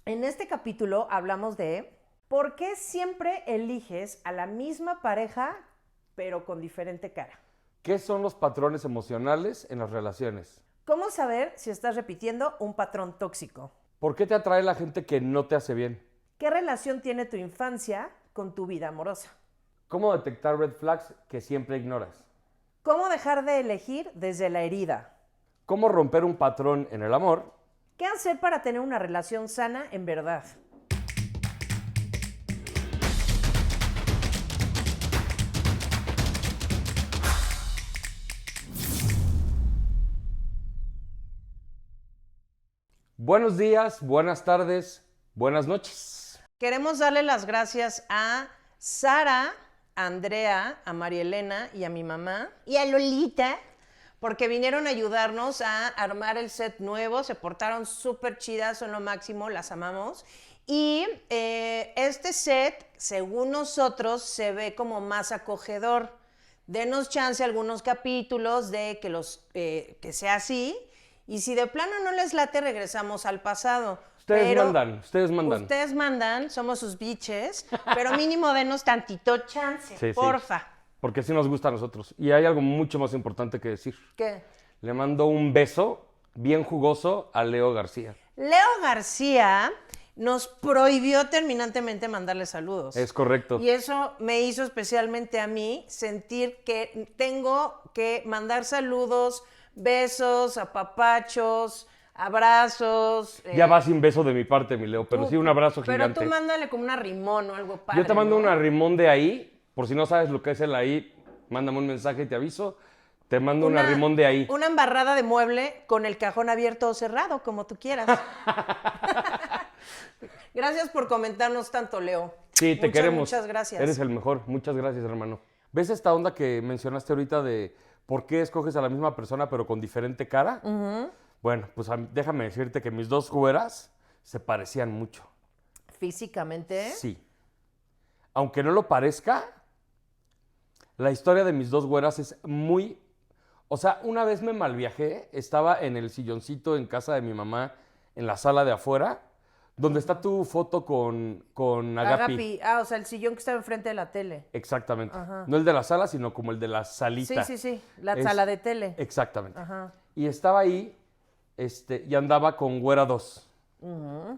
En este capítulo hablamos de por qué siempre eliges a la misma pareja, pero con diferente cara. ¿Qué son los patrones emocionales en las relaciones? ¿Cómo saber si estás repitiendo un patrón tóxico? ¿Por qué te atrae la gente que no te hace bien? ¿Qué relación tiene tu infancia con tu vida amorosa? ¿Cómo detectar red flags que siempre ignoras? ¿Cómo dejar de elegir desde la herida? ¿Cómo romper un patrón en el amor? ¿Qué hacer para tener una relación sana en verdad? Buenos días, buenas tardes, buenas noches. Queremos darle las gracias a Sara, a Andrea, a María Elena y a mi mamá y a Lolita porque vinieron a ayudarnos a armar el set nuevo. Se portaron súper chidas, son lo máximo, las amamos. Y este set, según nosotros, se ve como más acogedor. Denos chance algunos capítulos de que sea así. Y si de plano no les late, regresamos al pasado. Ustedes mandan. Ustedes mandan, somos sus biches, pero mínimo denos tantito chance, Sí, sí. porfa. Porque sí nos gusta a nosotros. Y hay algo mucho más importante que decir. ¿Qué? Le mando un beso bien jugoso a Leo García. Leo García nos prohibió terminantemente mandarle saludos. Es correcto. Y eso me hizo especialmente a mí sentir que tengo que mandar saludos, besos, apapachos, abrazos. Ya va sin beso de mi parte, mi Leo, pero sí un abrazo gigante. Pero tú mándale como un arrimón o algo padre. Yo te mando ¿no? un arrimón de ahí, por si no sabes lo que es el ahí, mándame un mensaje y te aviso. Te mando un arrimón de ahí. Una embarrada de mueble con el cajón abierto o cerrado, como tú quieras. Gracias por comentarnos tanto, Leo. Sí, te queremos. Muchas gracias. Eres el mejor. Muchas gracias, hermano. ¿Ves esta onda que mencionaste ahorita de por qué escoges a la misma persona pero con diferente cara? Bueno, pues déjame decirte que mis dos güeras se parecían mucho. ¿Físicamente? Sí. Aunque no lo parezca, la historia de mis dos güeras es muy... O sea, una vez me malviajé, estaba en el silloncito en casa de mi mamá, en la sala de afuera, donde está tu foto con Agapi. O sea, el sillón que estaba enfrente de la tele. Exactamente. No el de la sala, sino como el de la salita. Sí. La sala de tele. Exactamente. Ajá. Y estaba ahí, y andaba con Güera 2.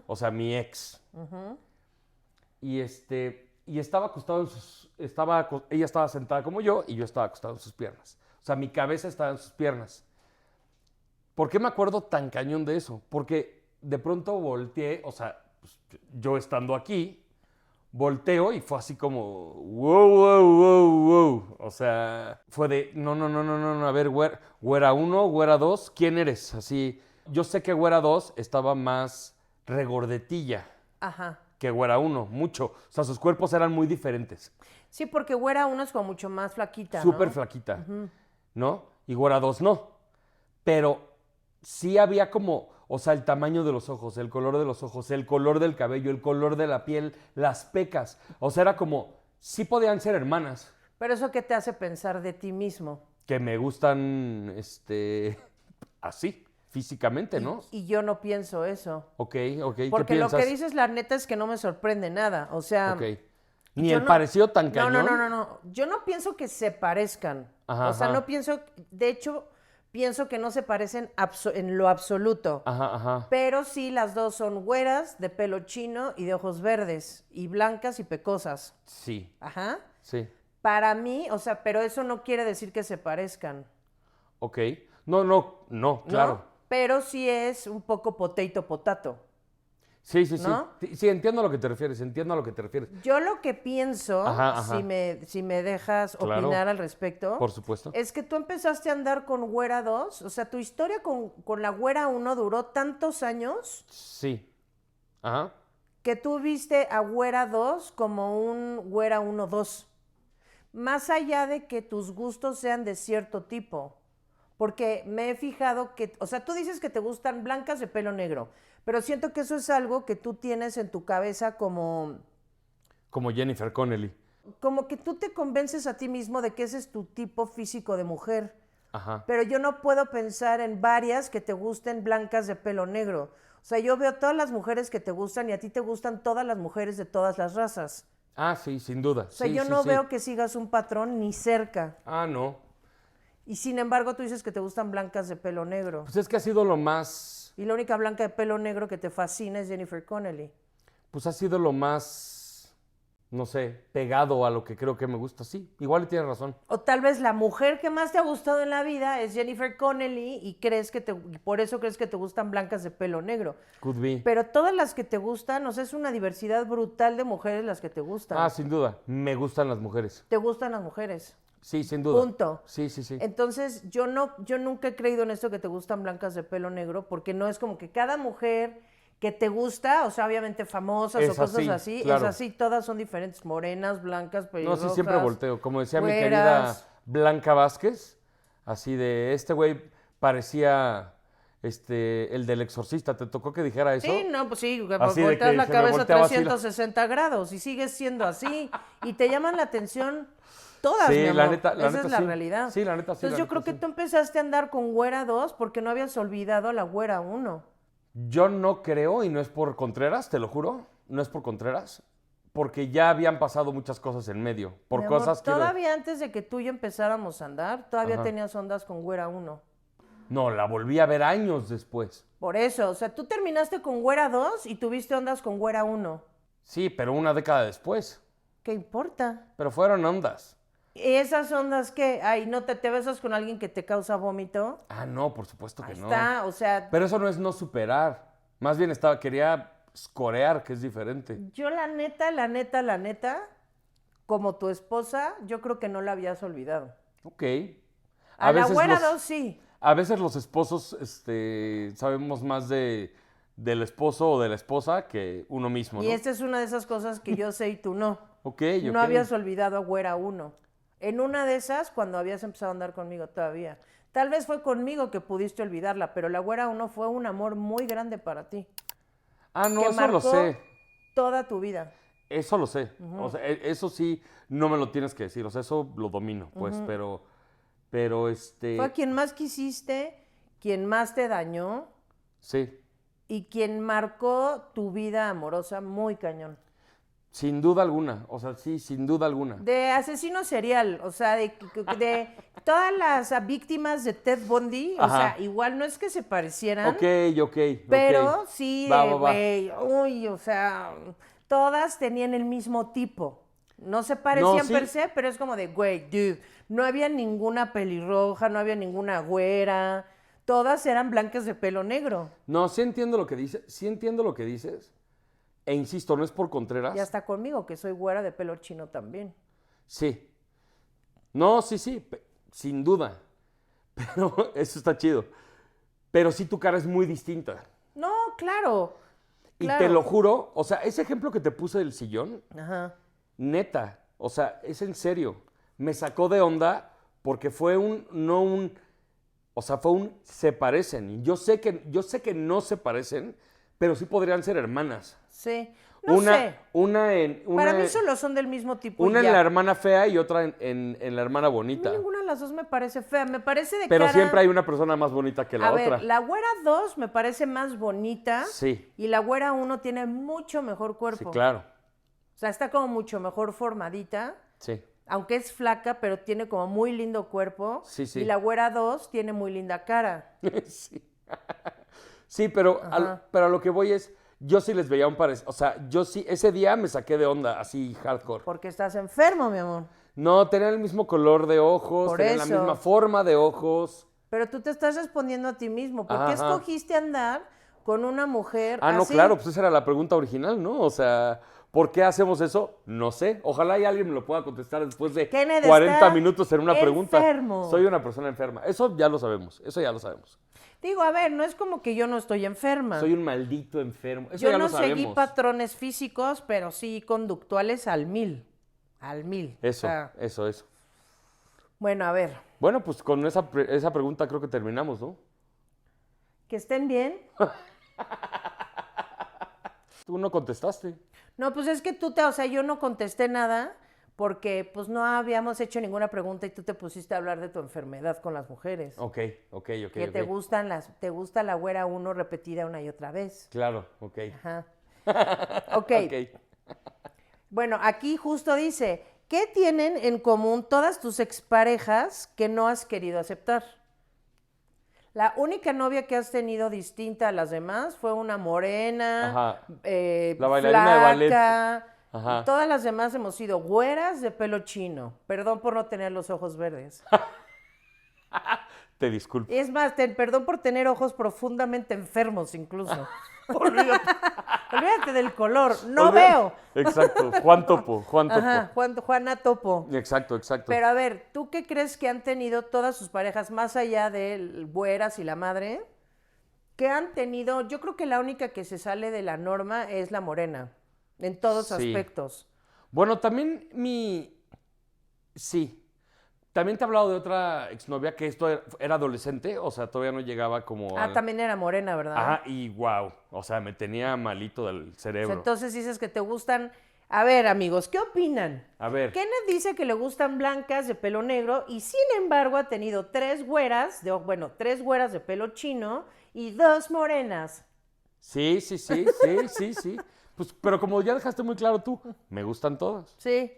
O sea, mi ex. Y y estaba acostado en sus... ella estaba sentada como yo y yo estaba acostado en sus piernas. O sea, mi cabeza estaba en sus piernas. ¿Por qué me acuerdo tan cañón de eso? Porque de pronto volteé, o sea, pues, yo estando aquí, volteo y fue así como, wow. O sea, fue de, no, a ver, güera 1, güera 2, ¿quién eres? Así, yo sé que güera 2 estaba más regordetilla Ajá. que güera 1, mucho. O sea, sus cuerpos eran muy diferentes. Sí, porque güera 1 es como mucho más flaquita, Súper ¿no? flaquita, ¿no? Y güera 2 no. Pero sí había como, o sea, el tamaño de los ojos, el color de los ojos, el color del cabello, el color de la piel, las pecas. O sea, era como, sí podían ser hermanas. Pero eso, ¿qué te hace pensar de ti mismo? Que me gustan, así, físicamente, ¿no? Y yo no pienso eso. Ok, ¿qué Porque lo piensas? que dices, la neta, es que no me sorprende nada. O sea... Ok. Ni yo el no- parecido tan cañón. No. Yo no pienso que se parezcan. Ajá, O sea, ajá. no pienso... De hecho, pienso que no se parecen en lo absoluto. Ajá. Pero sí, las dos son güeras, de pelo chino y de ojos verdes. Y blancas y pecosas. Sí, Ajá. sí. Para mí, o sea, pero eso no quiere decir que se parezcan. Ok. No, ¿no? claro. Pero sí es un poco potato. Sí. ¿No? Sí, entiendo a lo que te refieres, Yo lo que pienso, Ajá. si me dejas Claro. opinar al respecto, Por supuesto. es que tú empezaste a andar con Güera 2, o sea, tu historia con la Güera 1 duró tantos años Sí. Ajá. que tú viste a Güera 2 como un Güera 1-2. Más allá de que tus gustos sean de cierto tipo. Porque me he fijado que, o sea, tú dices que te gustan blancas de pelo negro, pero siento que eso es algo que tú tienes en tu cabeza como Jennifer Connelly. que tú te convences a ti mismo de que ese es tu tipo físico de mujer. Ajá. Pero yo no puedo pensar en varias que te gusten blancas de pelo negro. O sea, yo veo todas las mujeres que te gustan y a ti te gustan todas las mujeres de todas las razas. Ah, sí, sin duda. O sea, sí, yo sí, no sí. veo que sigas un patrón ni cerca. Ah, no. Y sin embargo, tú dices que te gustan blancas de pelo negro. Pues es que ha sido lo más, Y la única blanca de pelo negro que te fascina es Jennifer Connelly. pues ha sido lo más, no sé, pegado a lo que creo que me gusta. Sí, igual y tienes razón. O tal vez la mujer que más te ha gustado en la vida es Jennifer Connelly y y por eso crees que te gustan blancas de pelo negro. Could be. Pero todas las que te gustan, o sea, es una diversidad brutal de mujeres las que te gustan. Ah, sin duda. Me gustan las mujeres. Te gustan las mujeres. Sí, sin duda. Punto. Sí, sí, sí. Entonces, yo nunca he creído en esto que te gustan blancas de pelo negro, porque no es como que cada mujer que te gusta, o sea, obviamente famosas Es o cosas así, así, claro. es así, todas son diferentes, morenas, blancas, No, pelirrojas. sí, siempre volteo. Como decía mi querida güeras. Blanca Vázquez, así de, este güey parecía el del exorcista. ¿Te tocó que dijera eso? Sí, no, pues sí, Así de volteas que la se me cabeza volteaba así la- 360 grados y sigues siendo así y te llaman la atención todas, Sí, mi la amor. neta Esa es la sí. realidad. Sí, la neta sí. Entonces la yo neta creo que sí. tú empezaste a andar con güera 2 porque no habías olvidado a la güera 1. Yo no creo, y no es por Contreras, te lo juro, no es por Contreras, porque ya habían pasado muchas cosas en medio. Por Mi amor, cosas quiero... todavía antes de que tú y yo empezáramos a andar, todavía Ajá. tenías ondas con güera 1. No, la volví a ver años después. Por eso, o sea, tú terminaste con güera 2 y tuviste ondas con güera 1. Sí, pero una década después. ¿Qué importa? Pero fueron ondas. ¿Y esas ondas qué? Ay, ¿no te besas con alguien que te causa vómito? Ah, no, por supuesto que Ahí no. está, o sea, Pero eso no es no superar. Más bien quería scorear, que es diferente. yo la neta, como tu esposa, yo creo que no la habías olvidado. Ok. A la veces güera 2 sí. A veces los esposos sabemos más del esposo o de la esposa que uno mismo, Y ¿no? esta es una de esas cosas que yo sé y tú no. Ok, No ok. habías olvidado a güera 1. En una de esas, cuando habías empezado a andar conmigo todavía. Tal vez fue conmigo que pudiste olvidarla, pero la güera 1 fue un amor muy grande para ti. Ah, no, que eso lo marcó sé. toda tu vida. Eso lo sé. O sea, eso sí, no me lo tienes que decir. O sea, eso lo domino, pues, pero Fue a quien más quisiste, quien más te dañó sí, y quien marcó tu vida amorosa muy cañón. sin duda alguna. O sea, sí, sin duda alguna. De asesino serial, o sea, de todas las víctimas de Ted Bundy, o Ajá. sea, igual no es que se parecieran, Ok. pero sí, Va, va, va. güey, uy, o sea, todas tenían el mismo tipo. No se parecían sí. per se, pero es como de, güey, dude, no había ninguna pelirroja, no había ninguna güera, todas eran blancas de pelo negro. No, sí entiendo lo que dices. Sí entiendo lo que dices. E insisto, no es por Contreras. Y hasta conmigo, que soy güera de pelo chino también. Sí. No, sí, sin duda. Pero eso está chido. Pero sí tu cara es muy distinta. No, claro. Y claro. te lo juro, o sea, ese ejemplo que te puse del sillón, Ajá. neta, o sea, es en serio. Me sacó de onda porque fue o sea, se parecen. Y yo sé que no se parecen, pero sí podrían ser hermanas. Sí. No sé. Una Para mí solo son del mismo tipo. Una y en ya. la hermana fea y otra en la hermana A mí bonita. ninguna de las dos me parece fea. Me parece de Pero cara... siempre hay una persona más bonita que la A otra. ver, la güera 2 me parece más bonita. Sí. Y la güera 1 tiene mucho mejor Sí, cuerpo. claro. O sea, está como mucho mejor formadita. Sí. Aunque es flaca, pero tiene como muy lindo cuerpo. Sí, sí. Y la güera 2 tiene muy linda cara. Sí. Sí, pero Ajá. pero a lo que voy es, yo sí les veía un parecido. O sea, yo sí, ese día me saqué de onda, así hardcore. Porque estás enfermo, mi amor. No, tenían el mismo color de ojos, Por tenían la eso. misma forma de ojos. Pero tú te estás respondiendo a ti mismo. ¿Por qué Ajá. escogiste andar con una mujer Ah, no, así? claro, pues esa era la pregunta original, ¿no? O sea, ¿por qué hacemos eso? No sé. Ojalá y alguien me lo pueda contestar después de Kenneth 40 está minutos en una pregunta. enfermo. Soy una persona enferma. Eso ya lo sabemos. Eso ya lo sabemos. Digo, a ver, no es como que yo no estoy enferma. Soy un maldito enfermo. Eso Yo ya no lo sabemos. seguí patrones físicos, pero sí conductuales al 1000. Al 1000. Eso, O sea, eso. bueno, a ver, Bueno, pues con esa pregunta creo que terminamos, ¿no? que estén bien. Tú no contestaste. No, pues es que o sea, yo no contesté nada porque pues no habíamos hecho ninguna pregunta y tú te pusiste a hablar de tu enfermedad con las mujeres. Ok. Que te gusta la güera 1 repetida una y otra vez. Claro, ok. Ajá. Ok. Bueno, aquí justo dice, ¿qué tienen en común todas tus exparejas que no has querido aceptar? La única novia que has tenido distinta a las demás fue una morena, Ajá. La bailarina de ballet. flaca. Ajá. Todas las demás hemos sido güeras de pelo chino. Perdón por no tener los ojos verdes. Te disculpo. Es más, perdón por tener ojos profundamente enfermos incluso. Olvídate del color. No veo. Exacto. Juan Topo. Ajá, Juana Topo. Exacto. Pero a ver, ¿tú qué crees que han tenido todas sus parejas, más allá de güeras y la madre? ¿Qué han tenido? Yo creo que la única que se sale de la norma es la morena, en todos aspectos. Bueno, también Sí. También te he hablado de otra exnovia que esto era adolescente, o sea, todavía no llegaba como También era morena, ¿verdad? Ajá, y wow, o sea, me tenía malito del cerebro. Entonces dices que te gustan... A ver, amigos, ¿qué opinan? A ver. Kenneth dice que le gustan blancas de pelo negro y sin embargo ha tenido 3 güeras de pelo chino y 2 morenas. Sí. Pues, pero como ya dejaste muy claro tú, me gustan todas. Sí,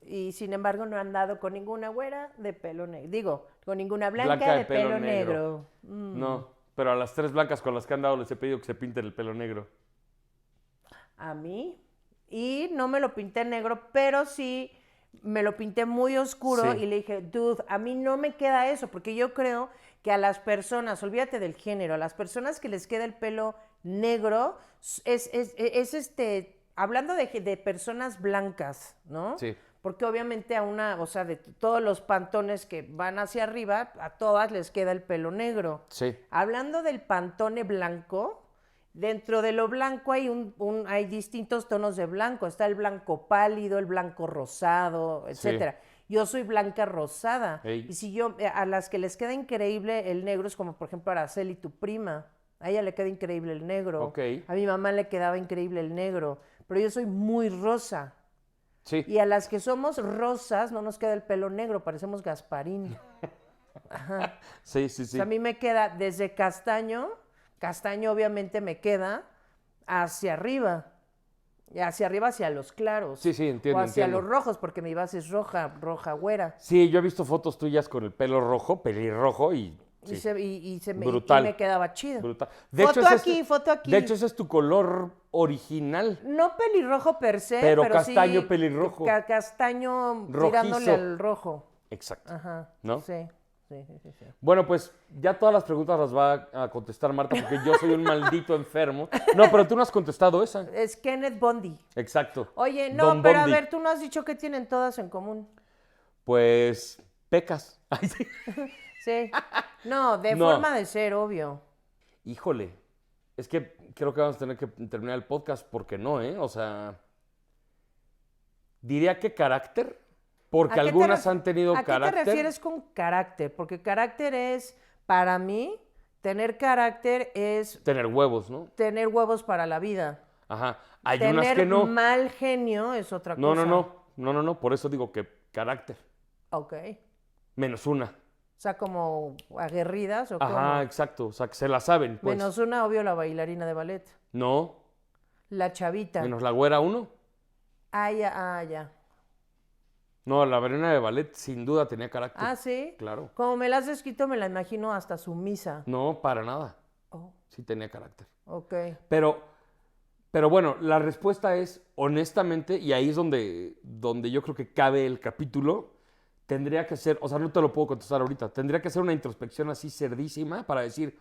y sin embargo no han dado con ninguna güera de pelo negro. Digo, con ninguna blanca de pelo negro. No, pero a las 3 blancas con las que han dado les he pedido que se pinten el pelo negro. A mí. Y no me lo pinté negro, pero sí me lo pinté muy oscuro y le dije, dude, a mí no me queda eso, porque yo creo que a las personas, olvídate del género, a las personas que les queda el pelo negro, hablando de personas blancas, ¿no? Sí. Porque obviamente de todos los pantones que van hacia arriba, a todas les queda el pelo negro. Sí. Hablando del pantone blanco, dentro de lo blanco hay distintos tonos de blanco. Está el blanco pálido, el blanco rosado, etcétera. Yo soy blanca rosada. Ey. Y si a las que les queda increíble el negro es como por ejemplo Araceli, tu prima. A ella le queda increíble el negro. Ok. A mi mamá le quedaba increíble el negro. Pero yo soy muy rosa. Sí. Y a las que somos rosas no nos queda el pelo negro, parecemos Gasparín. Ajá. Sí. O sea, a mí me queda desde castaño obviamente me queda hacia arriba. Y hacia arriba hacia los claros. Sí, entiendo. O hacia los rojos, porque mi base es roja güera. Sí, yo he visto fotos tuyas con el pelo rojo, pelirrojo y... Sí. Brutal. Y me quedaba chido. Brutal. Foto aquí. De hecho, ese es tu color original. No pelirrojo per se, pero pero castaño sí, pelirrojo. Castaño Rojizo. tirándole al rojo. Exacto. Ajá. ¿No? Sí. Bueno, pues ya todas las preguntas las va a contestar Marta porque yo soy un maldito enfermo. No, pero tú no has contestado esa. Es Kenneth Bondi. Exacto. Oye, no, Don pero Bondi. a ver, tú no has dicho que tienen todas en común. Pues pecas. Ay, sí. Sí. No, de No. forma de ser, obvio. Híjole, es que creo que vamos a tener que terminar el podcast porque no, ¿eh? O sea, diría que carácter, porque ¿A qué algunas han tenido carácter. ¿A qué te refieres con carácter? Porque carácter es, para mí, tener carácter es Tener huevos, ¿no? tener huevos para la vida. Ajá. Hay Tener unas que no. mal genio es otra cosa. No. Por eso digo que carácter. Ok. Menos una. O sea, como aguerridas o Ajá, cómo. exacto. O sea, que se la saben, pues. Menos una, obvio, la bailarina de ballet. No. La chavita. Menos la güera uno. Ya. No, la bailarina de ballet sin duda tenía carácter. Ah, ¿sí? Claro. Como me la has descrito, me la imagino hasta sumisa. No, para nada. Oh, Sí tenía carácter. ok. Pero bueno, la respuesta es, honestamente, y ahí es donde yo creo que cabe el capítulo, tendría que ser, o sea, no te lo puedo contestar ahorita, tendría que ser una introspección así cerdísima para decir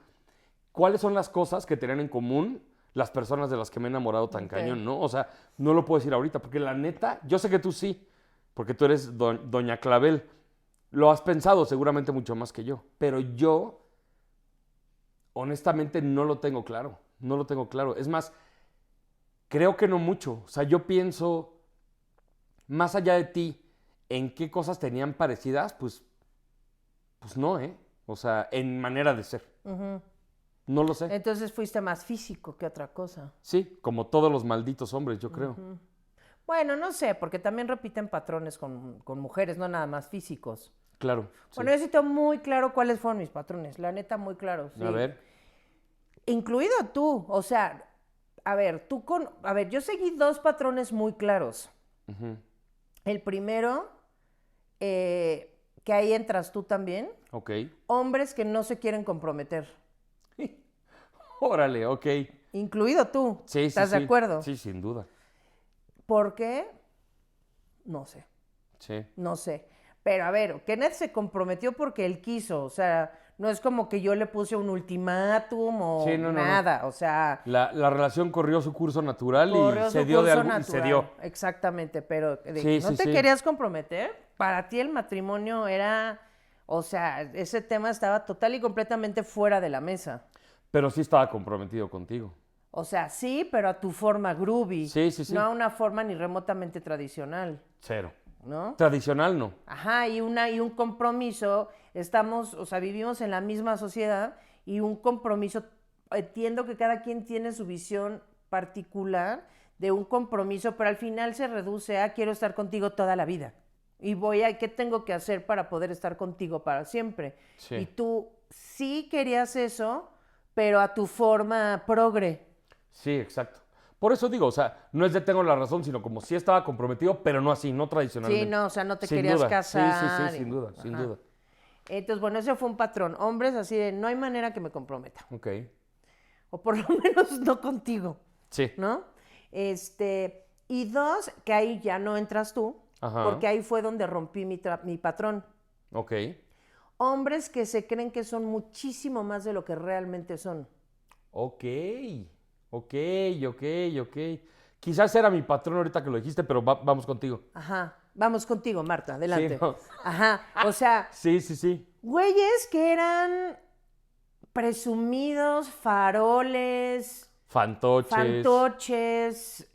cuáles son las cosas que tenían en común las personas de las que me he enamorado tan cañón, ¿no? O sea, no lo puedo decir ahorita, porque la neta, yo sé que tú sí, porque tú eres doña Clavel, lo has pensado seguramente mucho más que yo, pero yo, honestamente, no lo tengo claro, Es más, creo que no mucho. O sea, yo pienso, más allá de ti, en qué cosas tenían parecidas, pues no, ¿eh? O sea, en manera de ser. Ujú. No lo sé. Entonces fuiste más físico que otra cosa. Sí, como todos los malditos hombres, yo creo. Bueno, no sé, porque también repiten patrones con mujeres, no nada más físicos. Claro. Sí. Bueno, yo sí tengo muy claro cuáles fueron mis patrones, la neta, muy claros. Sí. A ver. Incluido tú, o sea, a ver, yo seguí 2 patrones muy claros. Ujú. El primero, que ahí entras tú también, Ok. hombres que no se quieren comprometer. Órale, ok. Incluido tú. Sí, sí, ¿Estás de sí. acuerdo? Sí, sin duda. ¿Por qué? No sé, Sí. no sé. Pero a ver, Kenneth se comprometió porque él quiso, o sea, no es como que yo le puse un ultimátum o Sí, no, no, no. nada, o sea, La relación corrió su curso natural corrió y se su dio de curso algo y se dio. natural. Exactamente, pero de Sí, que no sí, te sí. querías comprometer, para ti el matrimonio era, o sea, ese tema estaba total y completamente fuera de la mesa. Pero sí estaba comprometido contigo. O sea, sí, pero a tu forma groovy, Sí, sí, sí. no a una forma ni remotamente tradicional, Cero. ¿no? Tradicional no. Ajá, y un compromiso, estamos, o sea, vivimos en la misma sociedad y un compromiso, entiendo que cada quien tiene su visión particular de un compromiso, pero al final se reduce a quiero estar contigo toda la vida. Y ¿qué tengo que hacer para poder estar contigo para siempre? Sí. Y tú sí querías eso, pero a tu forma progre. Sí, exacto. Por eso digo, o sea, no es de tengo la razón, sino como sí estaba comprometido, pero no así, no tradicionalmente. Sí, no, o sea, no te Sin querías duda. casar. Sí, sin duda, sin Ajá. duda. Entonces, bueno, ese fue un patrón. Hombres así de, no hay manera que me comprometa. Ok. O por lo menos no contigo, Sí. ¿no? Y 2, que ahí ya no entras tú, Ajá. porque ahí fue donde rompí mi patrón. Ok. Hombres que se creen que son muchísimo más de lo que realmente son. Ok. Ok, ok, ok. Quizás era mi patrón ahorita que lo dijiste, pero vamos contigo. Ajá. Vamos contigo, Marta, adelante. Sí, no. Ajá. O sea, Sí, sí, sí. güeyes que eran presumidos, faroles, fantoches,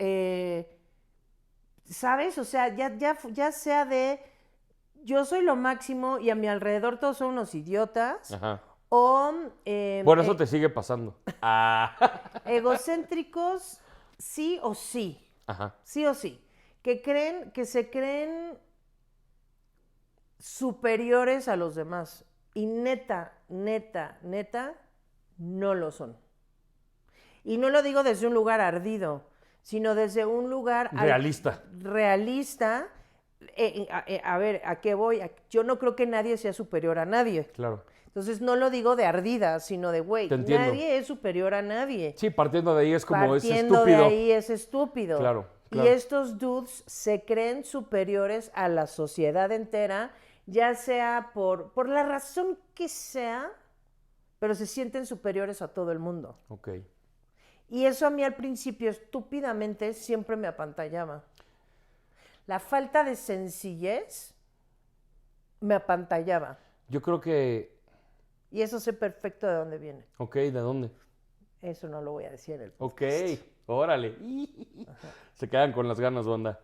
¿sabes? O sea, ya sea de yo soy lo máximo y a mi alrededor todos son unos idiotas, Ajá. o Bueno, eso te sigue pasando. Ah. egocéntricos, sí o sí, Ajá. sí o sí, que se creen superiores a los demás y neta, no lo son. Y no lo digo desde un lugar ardido, sino desde un lugar Realista. realista. A ver, ¿a qué voy? Yo no creo que nadie sea superior a nadie. Claro. Entonces no lo digo de ardida, sino de güey, Te entiendo. nadie es superior a nadie. Sí, partiendo de ahí es como es Partiendo estúpido. de ahí es estúpido. Claro, Y claro. estos dudes se creen superiores a la sociedad entera, ya sea por la razón que sea, pero se sienten superiores a todo el mundo. Ok. Y eso a mí al principio estúpidamente siempre me apantallaba. La falta de sencillez me apantallaba. Yo creo que... Y eso sé perfecto de dónde viene. Ok, ¿de dónde? Eso no lo voy a decir en el Ok, podcast. órale. Se quedan con las ganas, banda.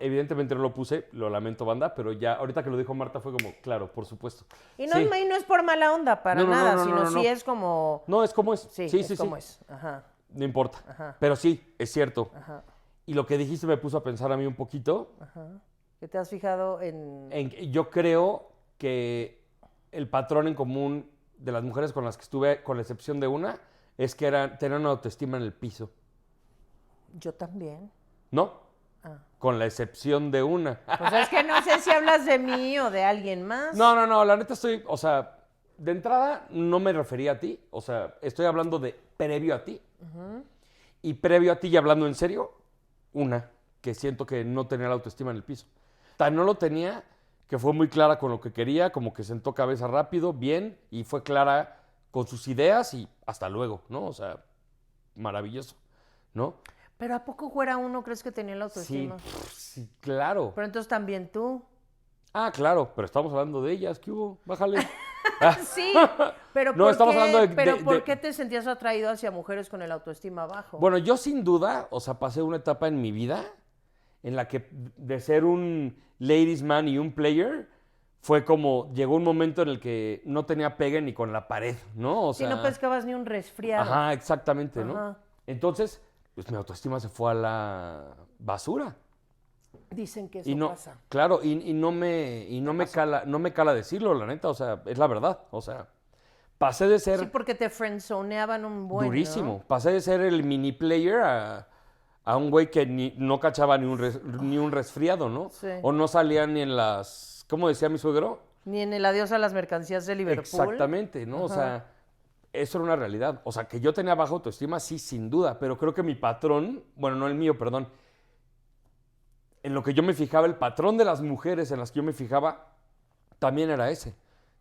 Evidentemente no lo puse, lo lamento, banda, pero ya ahorita que lo dijo Marta fue como, claro, por supuesto. Y no, Sí. y no es por mala onda, para nada, sino no. sí es como... No, es como es. Sí, Sí, es sí, como sí. es. Ajá, No importa. Ajá. Pero sí, es cierto. ajá, Y lo que dijiste me puso a pensar a mí un poquito. ajá. ¿Que te has fijado en...? Yo creo que el patrón en común de las mujeres con las que estuve, con la excepción de una, es que tenían una autoestima en el piso. Yo también. ¿No? Ah. Con la excepción de una. Pues es que no sé si hablas de mí o de alguien más. No, la neta estoy, o sea, de entrada no me refería a ti, o sea, estoy hablando de previo a ti. Y previo a ti, y hablando en serio, una que siento que no tenía la autoestima en el piso. Tan no lo tenía que fue muy clara con lo que quería, como que sentó cabeza rápido, bien, y fue clara con sus ideas y hasta luego, ¿no? O sea, maravilloso, ¿no? Pero ¿a poco fuera uno crees que tenía la Sí, autoestima? sí, claro. Pero entonces también tú. Ah, claro, pero estamos hablando de ellas, ¿qué hubo? Bájale. Sí, pero No, ¿por estamos qué, hablando de- pero de- ¿por de- qué te sentías atraído hacia mujeres con el autoestima bajo? Bueno, yo sin duda, o sea, pasé una etapa en mi vida en la que de ser un ladies man y un player, fue como, llegó un momento en el que no tenía pegue ni con la pared, ¿no? O si sea, no pescabas ni un resfriado. ajá, exactamente, ¿no? Ajá. Entonces, pues mi autoestima se fue a la basura. Dicen que eso Y no, pasa. claro, y no me cala decirlo, la neta, o sea, es la verdad. O sea, pasé de ser Sí, porque te friendzoneaban un buen, durísimo. ¿no? Pasé de ser el mini player a un güey que no cachaba ni un resfriado, ¿no? Sí. O no salía ni en las, ¿cómo decía mi suegro? Ni en el adiós a las mercancías de Liverpool. Exactamente, ¿no? O sea, eso era una realidad. O sea, que yo tenía baja autoestima, sí, sin duda, pero creo que mi patrón, bueno, no el mío, perdón, en lo que yo me fijaba, el patrón de las mujeres en las que yo me fijaba, también era ese,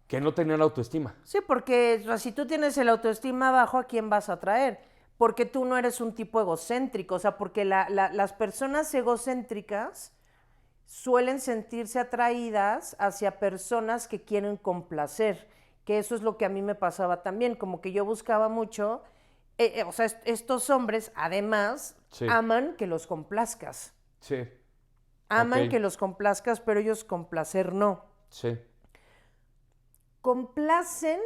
que no tenían autoestima. Sí, porque o sea, si tú tienes el autoestima bajo, ¿a quién vas a traer? Porque tú no eres un tipo egocéntrico, o sea, porque las personas egocéntricas suelen sentirse atraídas hacia personas que quieren complacer, que eso es lo que a mí me pasaba también, como que yo buscaba mucho, o sea, estos hombres además Sí. aman que los complazcas, Sí, aman Ok. que los complazcas, pero ellos complacer no. sí. Complacen,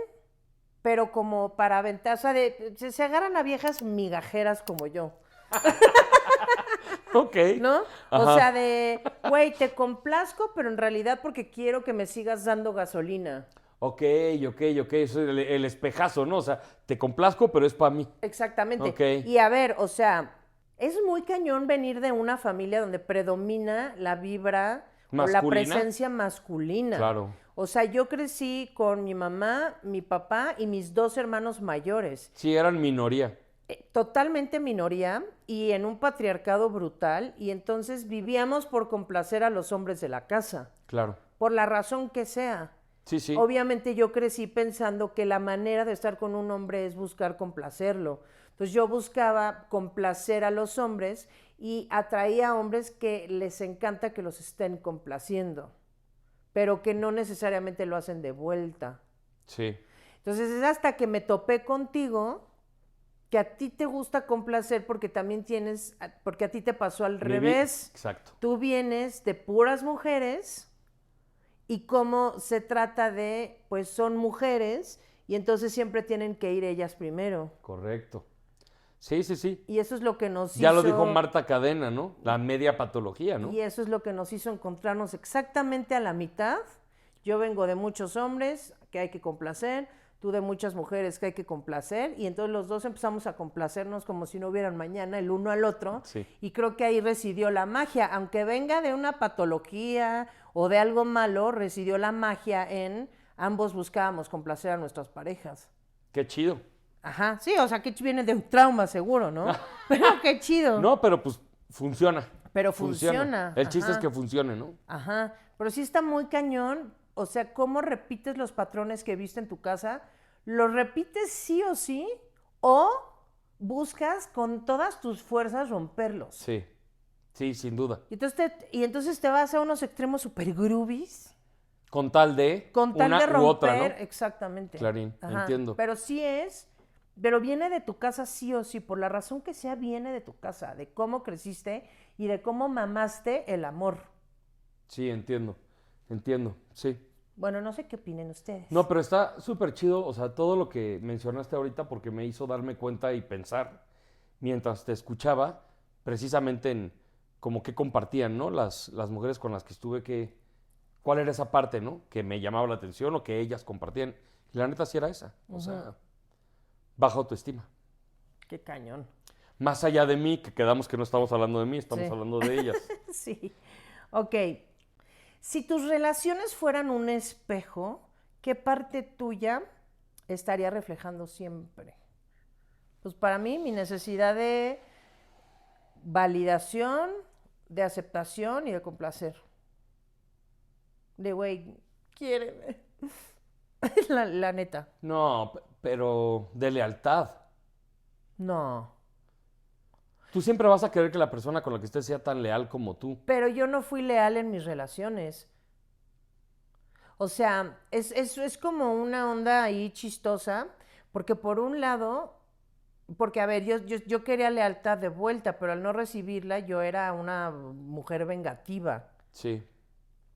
pero como para aventar, o sea, se agarran a viejas migajeras como yo, Ok. ¿no? O Ajá. sea, de, güey, te complazco, pero en realidad porque quiero que me sigas dando gasolina. Ok. Eso es el espejazo, ¿no? O sea, te complazco, pero es para mí. Exactamente. Ok. Y a ver, o sea, es muy cañón venir de una familia donde predomina la vibra o la ¿Masculina? presencia masculina. Claro. O sea, yo crecí con mi mamá, mi papá y mis dos hermanos mayores. Sí, eran minoría. Totalmente minoría y en un patriarcado brutal, y entonces vivíamos por complacer a los hombres de la casa, Claro. por la razón que sea. Sí, sí. Obviamente yo crecí pensando que la manera de estar con un hombre es buscar complacerlo. Entonces yo buscaba complacer a los hombres y atraía a hombres que les encanta que los estén complaciendo, pero que no necesariamente lo hacen de vuelta. Sí. Entonces es hasta que me topé contigo que a ti te gusta complacer porque también tienes, porque a ti te pasó al revés. Exacto. Tú vienes de puras mujeres y cómo se trata de, pues son mujeres y entonces siempre tienen que ir ellas primero. Correcto. Sí, sí, sí. Y eso es lo que nos Ya hizo... lo dijo Marta Cadena, ¿no? La media patología, ¿no? Y eso es lo que nos hizo encontrarnos exactamente a la mitad. Yo vengo de muchos hombres que hay que complacer, tú de muchas mujeres que hay que complacer, y entonces los dos empezamos a complacernos como si no hubieran mañana el uno al otro. Sí. Y creo que ahí residió la magia, aunque venga de una patología o de algo malo, residió la magia en ambos buscábamos complacer a nuestras parejas. Qué chido. Ajá, sí, o sea, que viene de un trauma seguro, ¿no? Pero qué chido. No, pero pues funciona. Pero funciona, El chiste es ajá. que funcione, ¿no? Ajá, pero sí está muy cañón, o sea, cómo repites los patrones que viste en tu casa, los repites sí o buscas con todas tus fuerzas romperlos. Sí. Sí, sin duda. Y entonces te vas a unos extremos super groovies Con tal de con tal una de romper, u otra, ¿no? exactamente. Clarín, entiendo. Pero viene de tu casa sí o sí, por la razón que sea, viene de tu casa, de cómo creciste y de cómo mamaste el amor. Sí, entiendo. Entiendo, sí. Bueno, no sé qué opinen ustedes. No, pero está súper chido, o sea, todo lo que mencionaste ahorita porque me hizo darme cuenta y pensar mientras te escuchaba, precisamente en como que compartían, ¿no? Las mujeres con las que estuve, cuál era esa parte, ¿no? Que me llamaba la atención o que ellas compartían. Y la neta sí era esa, o sea, baja autoestima. Qué cañón. Más allá de mí, que quedamos que no estamos hablando de mí, estamos Sí. hablando de ellas. Sí. Ok. Si tus relaciones fueran un espejo, ¿qué parte tuya estaría reflejando siempre? Pues para mí, mi necesidad de validación, de aceptación y de complacer. De, güey, quiéreme. La neta. No, pero de lealtad. No. Tú siempre vas a querer que la persona con la que estés sea tan leal como tú. Pero yo no fui leal en mis relaciones. O sea, es como una onda ahí chistosa, porque por un lado, porque a ver, yo quería lealtad de vuelta, pero al no recibirla yo era una mujer vengativa. Sí,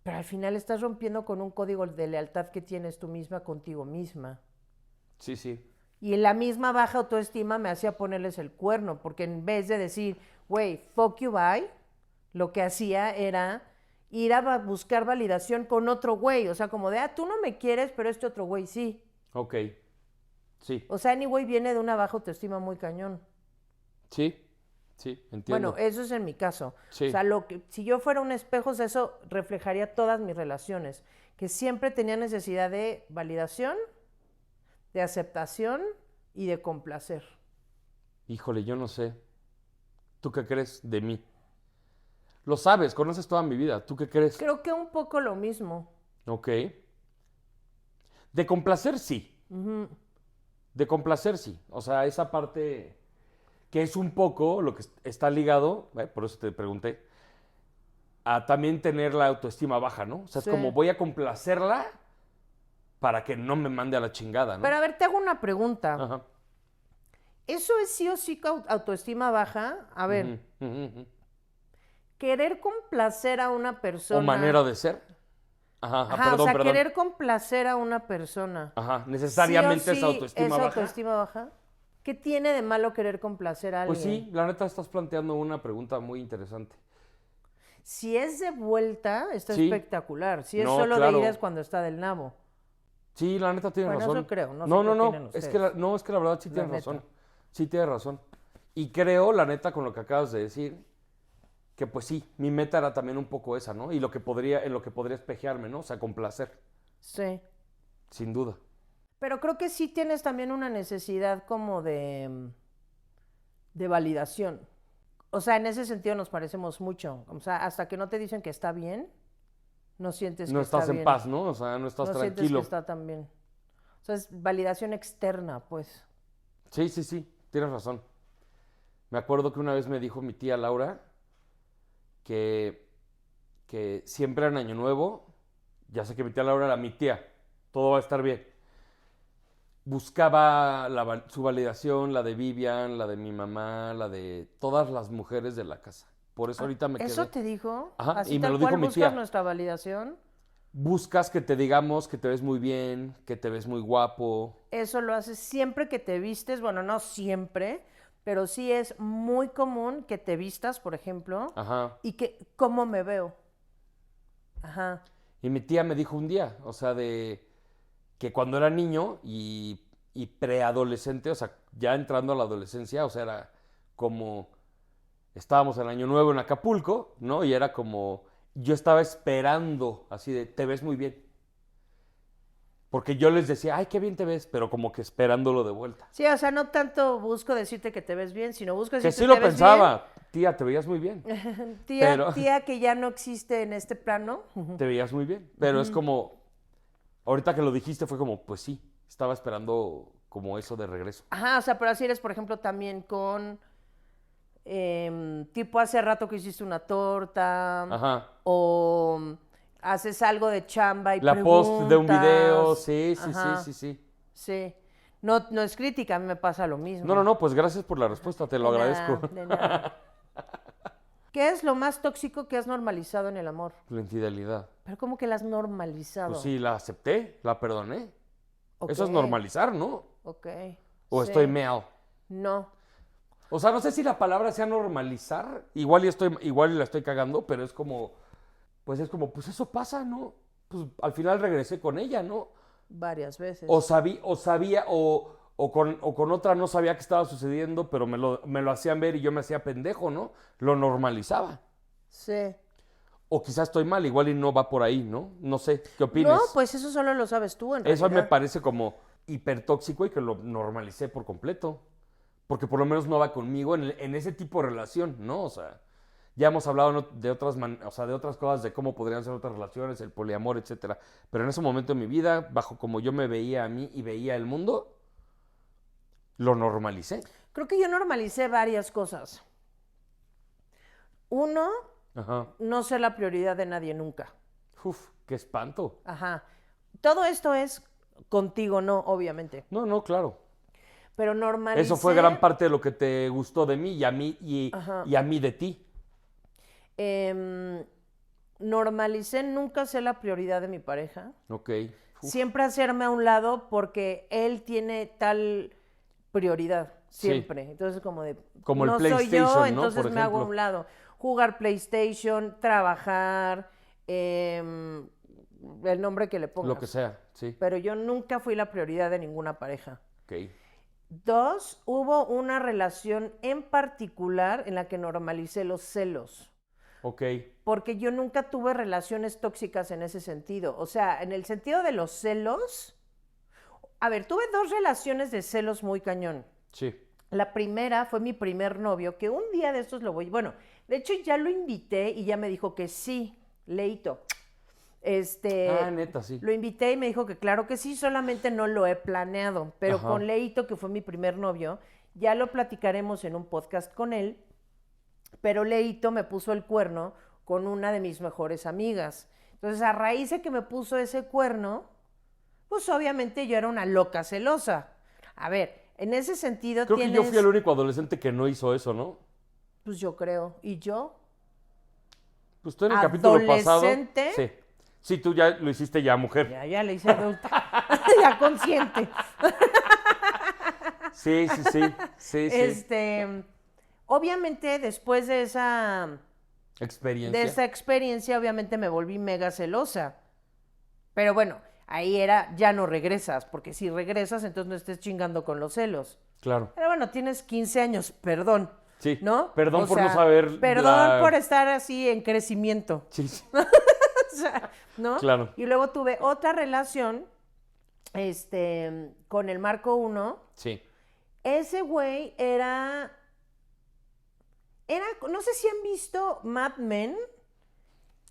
Pero al final estás rompiendo con un código de lealtad que tienes tú misma contigo misma. sí, sí. Y la misma baja autoestima me hacía ponerles el cuerno, porque en vez de decir, güey, fuck you, bye, lo que hacía era ir a buscar validación con otro güey. O sea, como de, tú no me quieres, pero este otro güey sí. Ok, sí. O sea, anyway viene de una baja autoestima muy cañón. Sí, sí, entiendo. Bueno, eso es en mi caso. Sí. O sea, si yo fuera un espejo, eso reflejaría todas mis relaciones. Que siempre tenía necesidad de validación, de aceptación y de complacer. Híjole, yo no sé. ¿Tú qué crees de mí? Lo sabes, conoces toda mi vida. ¿Tú qué crees? Creo que un poco lo mismo. Ok. De complacer, sí. De complacer, sí. O sea, esa parte que es un poco lo que está ligado, por eso te pregunté, a también tener la autoestima baja, ¿no? O sea, Sí. es como voy a complacerla para que no me mande a la chingada, ¿no? Pero a ver, te hago una pregunta. Ajá. ¿Eso es sí o sí autoestima baja? A ver, querer complacer a una persona. O manera de ser. Ajá, Ajá, perdón, o sea, perdón. querer complacer a una persona. Ajá, necesariamente ¿Sí o es sí autoestima es baja. autoestima baja? ¿Qué tiene de malo querer complacer a alguien? Pues sí, la neta estás planteando una pregunta muy interesante. Si es de vuelta, está Sí. espectacular. Si es No, solo claro. de ida es cuando está del nabo. Sí, la neta tienes Bueno, razón. eso creo, no sé No, qué no, no. opinan Es que ustedes. no, es que la verdad sí La tienes neta. razón. Sí tienes razón. Y creo, la neta, con lo que acabas de decir, que pues sí, mi meta era también un poco esa, ¿no? Y en lo que podría espejearme, ¿no? O sea, complacer, Sí. sin duda. Pero creo que sí tienes también una necesidad como de validación. O sea, en ese sentido nos parecemos mucho. O sea, hasta que no te dicen que está bien, no sientes No que está estás en bien. paz, ¿no? O sea, no estás No sientes que tranquilo. está tan bien. O sea, es validación externa, pues. Sí, sí, sí, tienes razón. Me acuerdo que una vez me dijo mi tía Laura que siempre en Año Nuevo, ya sé que mi tía Laura era mi tía, todo va a estar bien. Buscaba su validación, la de Vivian, la de mi mamá, la de todas las mujeres de la casa. Por eso ahorita me quedé. ¿Eso te dijo? Ajá, Así y me tal lo dijo cual mi buscas tía. nuestra validación. Buscas que te digamos que te ves muy bien, que te ves muy guapo. Eso lo haces siempre que te vistes. Bueno, no siempre, pero sí es muy común que te vistas, por ejemplo, Ajá. y que cómo me veo. Ajá. Y mi tía me dijo un día, o sea, de que cuando era niño y preadolescente, o sea, ya entrando a la adolescencia, o sea, era como, estábamos en Año Nuevo en Acapulco, ¿no? Y era como, yo estaba esperando, así de, te ves muy bien. Porque yo les decía, ay, qué bien te ves, pero como que esperándolo de vuelta. Sí, o sea, no tanto busco decirte que te ves bien, sino busco Que decirte sí que lo te ves pensaba, tía, te veías muy bien. bien. Tía, pero- tía que ya no existe en este plano. Te veías muy bien. Pero es como, ahorita que lo dijiste fue como, pues sí, estaba esperando como eso de regreso. Ajá, o sea, pero así eres, por ejemplo, también con, tipo hace rato que hiciste una torta, Ajá. o haces algo de chamba y La post de un video, preguntas. sí, sí, Ajá, sí, sí, sí. sí. No, no es crítica, a mí me pasa lo mismo. No, no, no, pues gracias por la respuesta, te lo De agradezco. nada, de nada. ¿Qué es lo más tóxico que has normalizado en el amor? La infidelidad. Pero ¿cómo que la has normalizado? Pues sí, la acepté, la perdoné. Ok, Eso es normalizar, ¿no? Ok. O sí. estoy meao. No. O sea, no sé si la palabra sea normalizar, igual y la estoy cagando, pero es como, pues eso pasa, ¿no? Pues al final regresé con ella, ¿no? Varias veces. O sabía, o con otra no sabía que estaba sucediendo, pero me lo hacían ver y yo me hacía pendejo, ¿no? Lo normalizaba. Sí. O quizás estoy mal, igual y no va por ahí, ¿no? No sé, ¿qué opinas? No, pues eso solo lo sabes tú, en Eso me realidad. parece como hipertóxico y que lo normalicé por completo. Porque por lo menos no va conmigo en ese tipo de relación, ¿no? O sea, ya hemos hablado de de otras cosas, de cómo podrían ser otras relaciones, el poliamor, etcétera. Pero en ese momento de mi vida, bajo como yo me veía a mí y veía el mundo, lo normalicé. Creo que yo normalicé varias cosas. Uno, Ajá. no ser la prioridad de nadie nunca. Uf, qué espanto. Ajá. Todo esto es contigo, no, obviamente. No, no, claro. Pero normalicé... Eso fue gran parte de lo que te gustó de mí y a mí Ajá. y a mí de ti. Normalicé nunca ser la prioridad de mi pareja. Ok. Uf. Siempre hacerme a un lado porque él tiene tal prioridad, siempre. Sí. Entonces, como de, como el no PlayStation, soy yo, ¿no? entonces Por me hago a ejemplo. un lado. Jugar PlayStation, trabajar, el nombre que le pongas. Lo que sea, sí. Pero yo nunca fui la prioridad de ninguna pareja. Ok. 2, hubo una relación en particular en la que normalicé los celos. Ok. Porque yo nunca tuve relaciones tóxicas en ese sentido. O sea, en el sentido de los celos... A ver, tuve 2 relaciones de celos muy cañón. Sí. La primera fue mi primer novio, que un día de estos lo voy... Bueno, de hecho ya lo invité y ya me dijo que sí, Leito. Neta, sí. Lo invité y me dijo que claro que sí, solamente no lo he planeado. Pero Ajá. con Leito, que fue mi primer novio, ya lo platicaremos en un podcast con él. Pero Leito me puso el cuerno con una de mis mejores amigas. Entonces, a raíz de que me puso ese cuerno, pues obviamente yo era una loca celosa. A ver, en ese sentido Creo que yo fui el único adolescente que no hizo eso, ¿no? Pues yo creo. ¿Y yo? Pues tú en el capítulo pasado... ¿Adolescente? Sí. Sí, tú ya lo hiciste ya mujer. Ya le hice adulta. Ya consciente. Sí. Obviamente, después de esa experiencia, obviamente me volví mega celosa. Pero bueno, ahí era, ya no regresas, porque si regresas, entonces no estés chingando con los celos. Claro. Pero bueno, tienes 15 años, perdón. Sí. ¿No? Perdón por no saber. Perdón por estar así en crecimiento. Sí. O sea, ¿no? Claro. Y luego tuve otra relación, con el Marco 1. Sí. Ese güey era, no sé si han visto Mad Men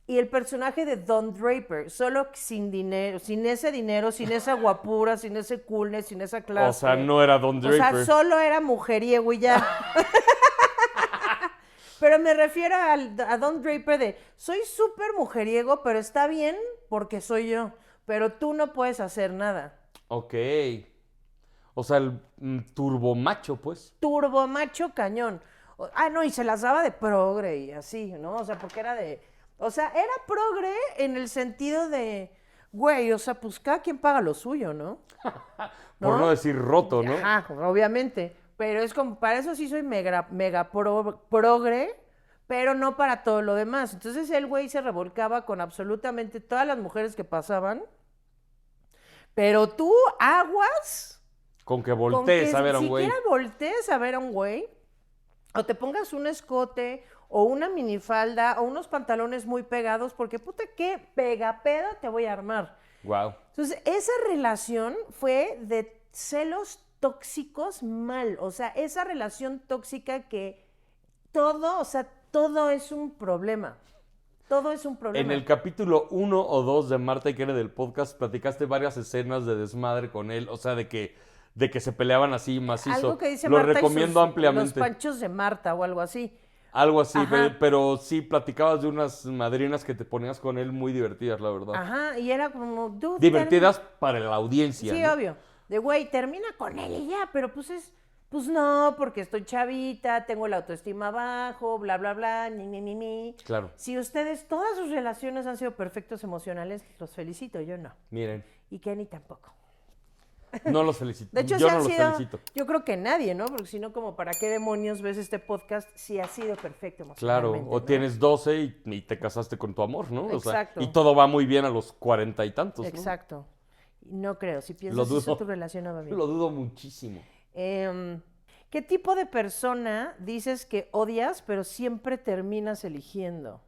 y el personaje de Don Draper, solo sin dinero, sin ese dinero, sin esa guapura, sin ese coolness, sin esa clase. O sea, no era Don Draper. O sea, solo era mujeriego y ya. Pero me refiero a Don Draper de, soy súper mujeriego, pero está bien porque soy yo, pero tú no puedes hacer nada. Ok. O sea, el turbomacho, pues. Turbomacho cañón. No, y se las daba de progre y así, ¿no? O sea, porque era de... O sea, era progre en el sentido de, güey, o sea, pues cada quien paga lo suyo, ¿no? Por no decir roto, ¿no? Ajá, obviamente. Pero es como, para eso sí soy mega progre, pero no para todo lo demás. Entonces el güey se revolcaba con absolutamente todas las mujeres que pasaban. Pero tú aguas. Con que voltees a ver a un güey. Si siquiera voltees a ver a un güey, o te pongas un escote, o una minifalda, o unos pantalones muy pegados, porque puta, qué pegapedo te voy a armar. Wow. Entonces, esa relación fue de celos tóxicos mal. O sea, esa relación tóxica que todo es un problema. Todo es un problema. En el capítulo 1 o 2 de Marta y Kere del podcast platicaste varias escenas de desmadre con él, o sea, de que se peleaban así macizo. Algo que dice Lo Marta recomiendo ampliamente. Los panchos de Marta o algo así. Algo así, pero sí platicabas de unas madrinas que te ponías con él muy divertidas, la verdad. Ajá, y era como... Dude, divertidas para la audiencia, sí, ¿no? obvio. De güey, termina con él y ya, pero pues no, porque estoy chavita, tengo la autoestima bajo, bla, bla, bla, ni. Claro. Si ustedes, todas sus relaciones han sido perfectos emocionales, los felicito, yo no. Miren. Y Kenny tampoco. No los felicito. De hecho, yo sí no han los sido, felicito. yo creo que nadie, ¿no? Porque si no, como para qué demonios ves este podcast si ha sido perfecto emocionalmente. Claro, o ¿no? tienes 12 y te casaste con tu amor, ¿no? Exacto. O sea, y todo va muy bien a los 40 y tantos, ¿no? Exacto. No creo, si piensas eso, tu relación no va bien. Lo dudo muchísimo. ¿Qué tipo de persona dices que odias, pero siempre terminas eligiendo?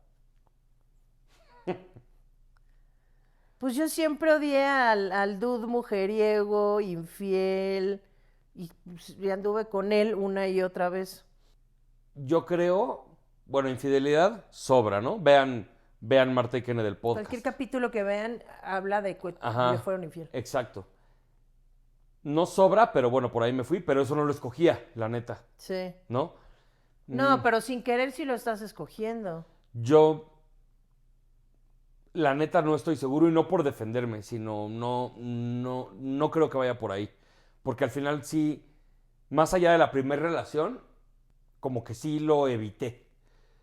Pues yo siempre odié al dude mujeriego, infiel, y anduve con él una y otra vez. Yo creo, bueno, infidelidad sobra, ¿no? Vean Marta y Kene del podcast. Cualquier capítulo que vean habla de que le fueron infiel. Exacto. No sobra, pero bueno, por ahí me fui, pero eso no lo escogía, la neta. Sí. ¿No? No, pero sin querer sí lo estás escogiendo. Yo, la neta, no estoy seguro y no por defenderme, sino no creo que vaya por ahí. Porque al final sí, más allá de la primera relación, como que sí lo evité.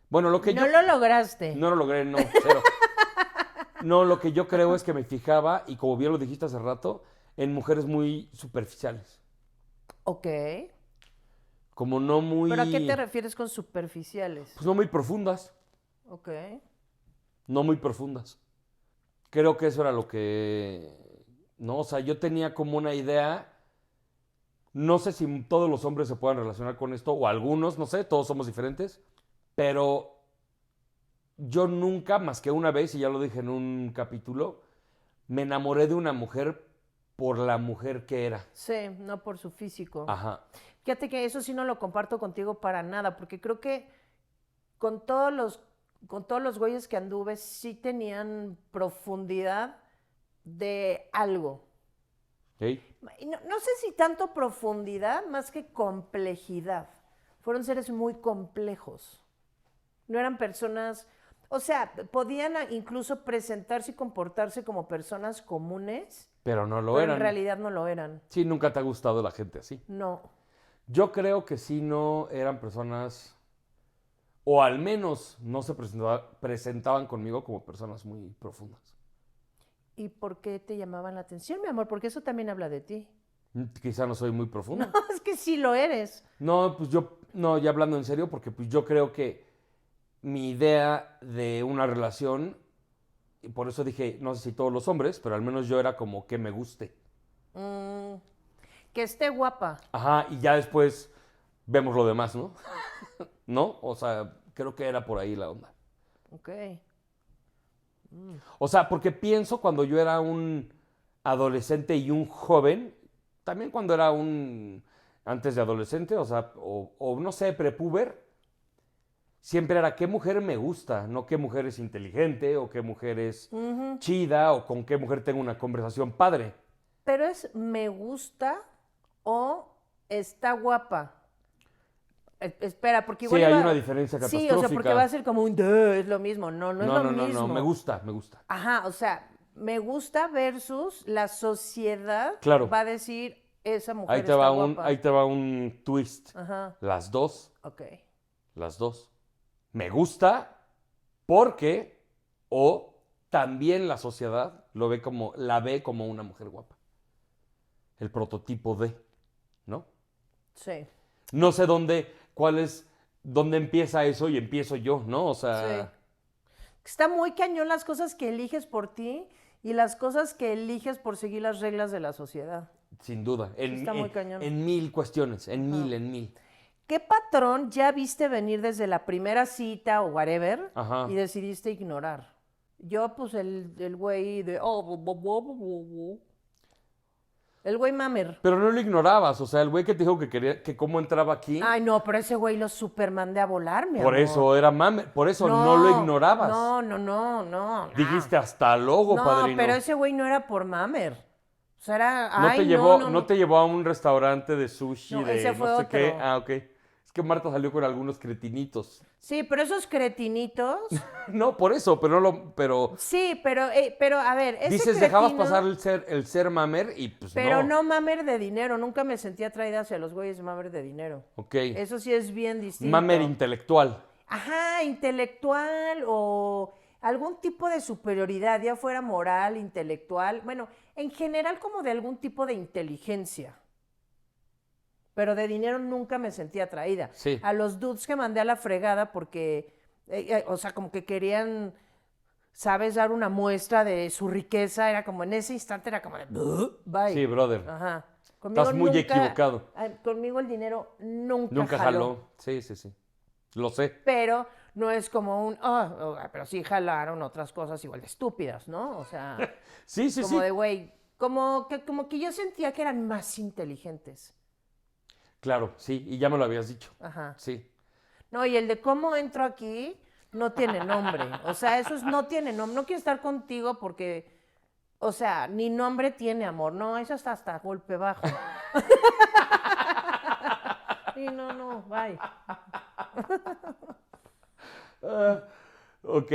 Bueno, lo que no lo lograste. No lo logré, no, cero. No, lo que yo creo es que me fijaba, y como bien lo dijiste hace rato, en mujeres muy superficiales. Ok. Como no muy... ¿Pero a qué te refieres con superficiales? Pues no muy profundas. Ok. No muy profundas. Creo que eso era lo que... No, o sea, yo tenía como una idea... No sé si todos los hombres se puedan relacionar con esto, o algunos, no sé, todos somos diferentes, pero yo nunca, más que una vez, y ya lo dije en un capítulo, me enamoré de una mujer por la mujer que era. Sí, no por su físico. Ajá. Fíjate que eso sí no lo comparto contigo para nada, porque creo que con todos los güeyes que anduve sí tenían profundidad de algo. ¿Ok? No sé si tanto profundidad más que complejidad. Fueron seres muy complejos. No eran personas, o sea, podían incluso presentarse y comportarse como personas comunes, Pero no lo pero en eran. realidad no lo eran. Sí, nunca te ha gustado la gente así. No. Yo creo que sí no eran personas, o al menos no se presentaban conmigo como personas muy profundas. ¿Y por qué te llamaban la atención, mi amor? Porque eso también habla de ti. Quizá no soy muy No, profundo. es que sí lo eres. No, pues yo, no, ya hablando en serio, porque pues yo creo que mi idea de una relación, y por eso dije, no sé si todos los hombres, pero al menos yo era como que me guste. Mm, que esté guapa. Ajá, y ya después vemos lo demás, ¿no? ¿No? O sea, creo que era por ahí la onda. Ok. O sea, porque pienso cuando yo era un adolescente y un joven, también cuando era antes de adolescente, o sea, o no sé, prepuber, siempre era qué mujer me gusta, no qué mujer es inteligente o qué mujer es chida o con qué mujer tengo una conversación padre. Pero es me gusta o está guapa. Espera, porque igual Sí, hay una diferencia Sí, o sea, porque va a ser como un "Duh", es lo mismo. No, no es lo mismo. No, me gusta, me gusta. Ajá, o sea, me gusta versus la sociedad Claro. va a decir esa mujer Ahí te está va guapa. ahí te va un twist. Ajá, Las dos, ok. las dos. Me gusta porque o también la sociedad la ve como una mujer guapa. El prototipo de, ¿no? Sí, No sé dónde empieza eso y empiezo yo, ¿no? O sea, sí. Está muy cañón las cosas que eliges por ti y las cosas que eliges por seguir las reglas de la sociedad. sin duda, Está muy cañón. en mil cuestiones, en mil. ¿Qué patrón ya viste venir desde la primera cita o whatever Ajá. y decidiste ignorar? Yo, pues, el güey de... El güey mamer. Pero no lo ignorabas, o sea, el güey que te dijo que quería, que cómo entraba aquí, Ay, no, pero ese güey lo super mandé a volar, mi por amor. eso era mame, por eso no lo ignorabas. No. Dijiste hasta luego, No, padrino. pero ese güey no era por mamer. O sea, era... No Ay, te llevó, no. no te llevó a un restaurante de sushi, No, de ese fue no sé otro. qué. Ah, ok. Es que Marta salió con algunos cretinitos. Sí, pero esos cretinitos... No, por eso, pero Sí, pero a ver, ese dices, dejabas cretino- pasar el ser mamer y pues Pero no. no mamer de dinero. Nunca me sentí atraída hacia los güeyes de mamer de dinero. Ok. Eso sí es bien distinto. Mamer intelectual. Ajá, intelectual o algún tipo de superioridad, ya fuera moral, intelectual. Bueno, en general como de algún tipo de inteligencia. Pero de dinero nunca me sentí atraída. Sí. A los dudes que mandé a la fregada porque, o sea, como que querían, ¿sabes? Dar una muestra de su riqueza. Era como en ese instante, era como de, bye. Sí, brother. Ajá. Estás muy equivocado. Conmigo el dinero nunca, Nunca jaló. Sí. Lo sé. Pero no es como pero sí jalaron otras cosas igual de estúpidas, ¿no? O sea, Sí. como de güey, como que yo sentía que eran más inteligentes. Claro, sí, y ya me lo habías dicho. Ajá. Sí. No, y el de cómo entro aquí no tiene nombre. O sea, no tiene nombre. No quiero estar contigo porque, o sea, ni nombre tiene, amor. No, eso está hasta golpe bajo. Sí, no, bye. Ok.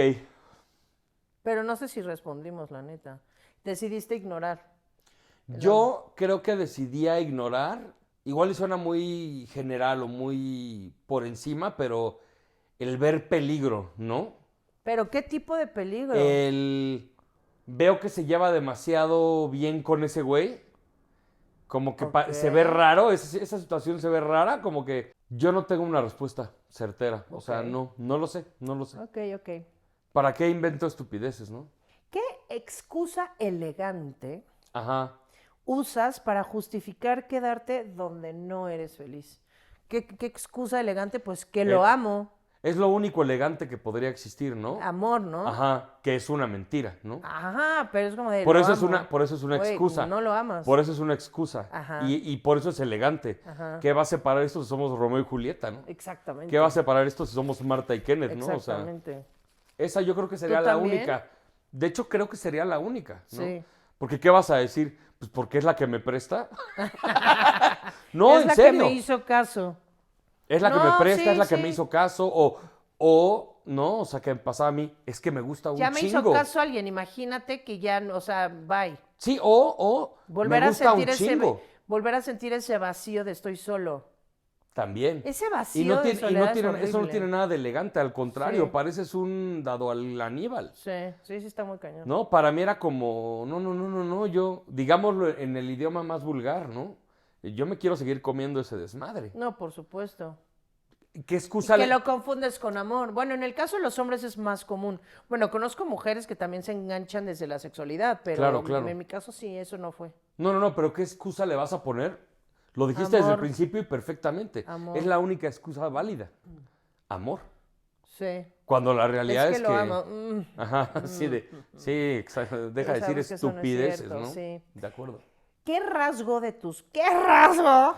Pero no sé si respondimos, la neta. Decidiste ignorar. Yo creo que decidí a ignorar. Igual y suena muy general o muy por encima, pero el ver peligro, ¿no? ¿Pero qué tipo de peligro? Veo que se lleva demasiado bien con ese güey Como que Ok. se ve raro, esa situación se ve rara, como que yo no tengo una respuesta certera. O sea, Ok. no lo sé. Ok. ¿Para qué invento estupideces, no? ¿Qué excusa elegante Ajá. usas para justificar quedarte donde no eres feliz? ¿Qué excusa elegante? Pues que lo Eh, amo. es lo único elegante que podría existir, ¿no? Amor, ¿no? Ajá, que es una mentira, ¿no? Ajá, pero es como de Por lo eso amo. por eso es una Güey, excusa. no lo amas. Por eso es una excusa. Ajá. Y por eso es elegante. Ajá. ¿Qué va a separar esto si somos Romeo y Julieta, no? Exactamente. ¿Qué va a separar esto si somos Marta y Kenneth, no? O sea, Exactamente. esa yo creo que sería ¿Tú la también? única. De hecho, creo que sería la única, ¿no? Sí. Porque ¿qué vas a decir? Pues porque es la que me presta. No, Es en la serio. que me hizo caso. Es la que me No, presta, es sí, la que sí. me hizo caso, no, o sea, que me pasaba a mí, es que me gusta un Ya me hizo chingo. caso alguien, imagínate que ya, o sea, bye. Sí, me Volver a gusta un sentir chingo. volver a sentir ese vacío de estoy solo. También. Ese Y vacío no de tiene, soledad es eso no horrible. tiene nada de elegante, al contrario, Sí. pareces un dado al Aníbal. Sí está muy cañón. ¿No? Para mí era como, no, yo, digámoslo en el idioma más vulgar, ¿no? Yo me quiero seguir comiendo ese desmadre. No, por supuesto. ¿Qué Y excusa que le...? lo confundes con amor. Bueno, en el caso de los hombres es más común. Bueno, conozco mujeres que también se enganchan desde la sexualidad, pero Claro. en mi caso sí, eso no fue. No, pero ¿qué excusa le vas a poner? Lo dijiste desde el Amor. principio y perfectamente. Amor. Es la única excusa válida. Amor. Sí. Cuando la realidad Es es que lo amo. Ajá, sí, exacto. Deja de decir sabes que eso no es estupideces, cierto, ¿no? sí. De acuerdo. ¿Qué rasgo de tus... ¿Qué rasgo?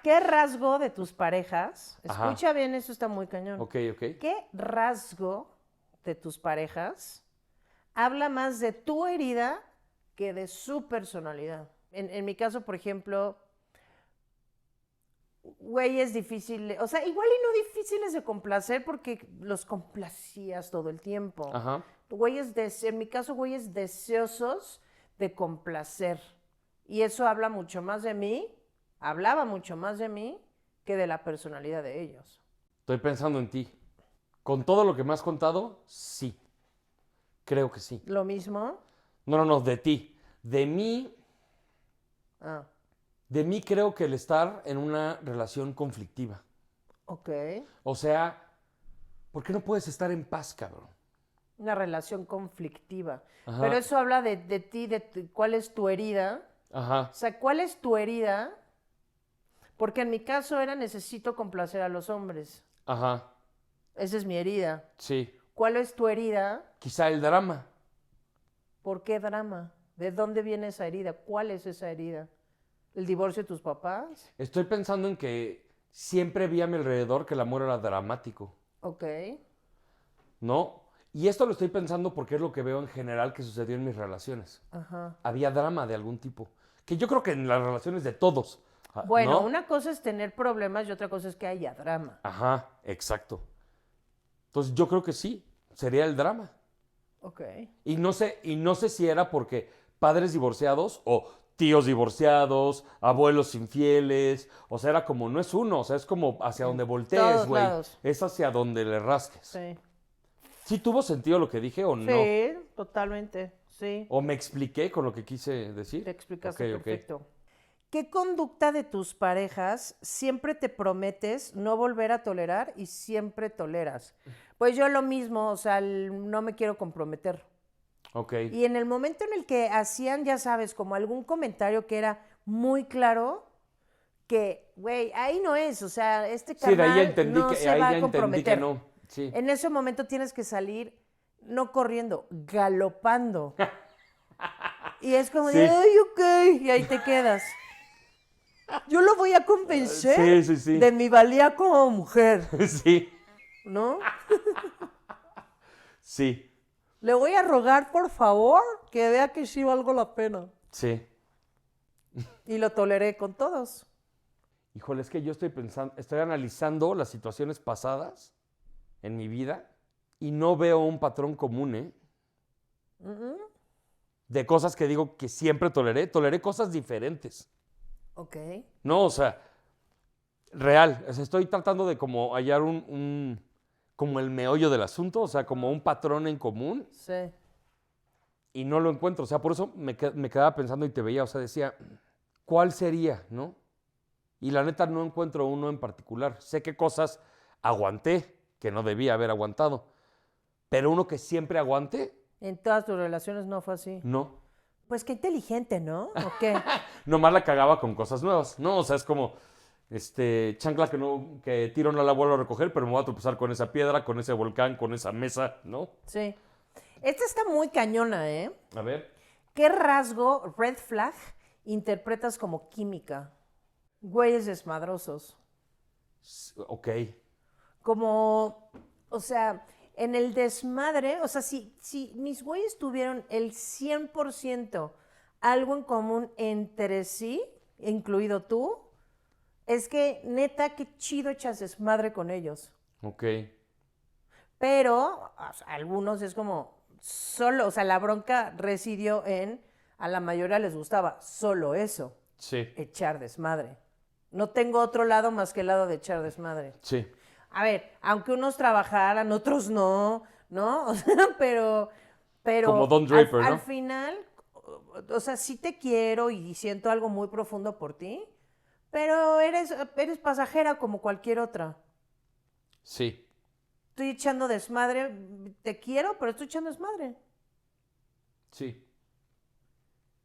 ¿Qué rasgo de tus parejas? Ajá. Escucha bien, eso está muy cañón. Ok. ¿Qué rasgo de tus parejas habla más de tu herida que de su personalidad? En mi caso, por ejemplo, güeyes difíciles, o sea, igual y no difíciles de complacer porque los complacías todo el tiempo. Ajá. En mi caso, güeyes deseosos de complacer. Y eso habla mucho más de mí, hablaba mucho más de mí que de la personalidad de ellos. Estoy pensando en ti. Con todo lo que me has contado, sí. Creo que sí. ¿Lo mismo? No, de ti. Ah, De mí creo que el estar en una relación conflictiva. ok. O sea, ¿por qué no puedes estar en paz, cabrón? Una relación conflictiva. Ajá. Pero eso habla de ti, cuál es tu herida. Ajá. O sea, ¿cuál es tu herida? Porque en mi caso era necesito complacer a los hombres. Ajá. Esa es mi herida. Sí. ¿Cuál es tu herida? Quizá el drama. ¿Por qué drama? ¿De dónde viene esa herida? ¿Cuál es esa herida? ¿El divorcio de tus papás? Estoy pensando en que siempre vi a mi alrededor que el amor era dramático, Ok. ¿no? Y esto lo estoy pensando porque es lo que veo en general que sucedió en mis relaciones. Ajá. Había drama de algún tipo. Que yo creo que en las relaciones de todos. Bueno, ¿no? una cosa es tener problemas y otra cosa es que haya drama. Ajá, exacto. Entonces yo creo que sí, sería el drama. Ok. Y no sé si era porque padres divorciados o tíos divorciados, abuelos infieles, o sea, era como, no es uno, o sea, es como hacia donde voltees, todos güey. lados. Es hacia donde le rasques. Sí. ¿Sí tuvo sentido lo que dije o no? Sí, totalmente. Sí. ¿O me expliqué con lo que quise decir? Te explicaste Ok. perfecto. ¿Qué conducta de tus parejas siempre te prometes no volver a tolerar y siempre toleras? Pues yo lo mismo, o sea, no me quiero comprometer. Ok. Y en el momento en el que hacían, ya sabes, como algún comentario que era muy claro, que, güey, ahí no es, o sea, este Sí, de ahí carnal entendí no que, se ahí va ya a entendí comprometer. que no. Sí. En ese momento tienes que salir, no corriendo, galopando. Y es como de, Sí. ay, ok, y ahí te quedas. Yo lo voy a convencer Sí. de mi valía como mujer, Sí, ¿no? sí, Le voy a rogar, por favor, que vea que sí valgo la pena. sí. Y lo toleré con todos. Híjole, es que yo estoy analizando las situaciones pasadas en mi vida y no veo un patrón común, ¿eh? De cosas que digo que siempre toleré cosas diferentes. Ok. No, o sea, real. O sea, estoy tratando de como hallar como el meollo del asunto, o sea, como un patrón en común. Sí. y no lo encuentro. O sea, por eso me quedaba pensando y te veía, o sea, decía, ¿cuál sería, no? Y la neta no encuentro uno en particular. Sé qué cosas aguanté, que no debía haber aguantado, pero uno que siempre aguante, En todas tus relaciones no fue así. no. Pues qué inteligente, ¿no? ¿O qué? Nomás la cagaba con cosas nuevas, ¿no? O sea, es como, chancla que tiro no la vuelvo a recoger, pero me voy a tropezar con esa piedra, con ese volcán, con esa mesa, ¿no? Sí. Esta está muy cañona, ¿eh? A ver. ¿Qué rasgo, red flag, interpretas como química? Güeyes desmadrosos. Ok. Como, o sea, en el desmadre, o sea, si mis güeyes tuvieron el 100% algo en común entre sí, incluido tú, es que neta, qué chido echas desmadre con ellos. Ok. Pero o sea, algunos es como solo, o sea, la bronca residió en, a la mayoría les gustaba solo eso, Sí. echar desmadre. No tengo otro lado más que el lado de echar desmadre. Sí. A ver, aunque unos trabajaran, otros no, ¿no? O sea, pero Como Don Draper, al ¿no? final, o sea, sí te quiero y siento algo muy profundo por ti, pero eres pasajera como cualquier otra. Sí. Estoy echando desmadre, te quiero, pero estoy echando desmadre. Sí.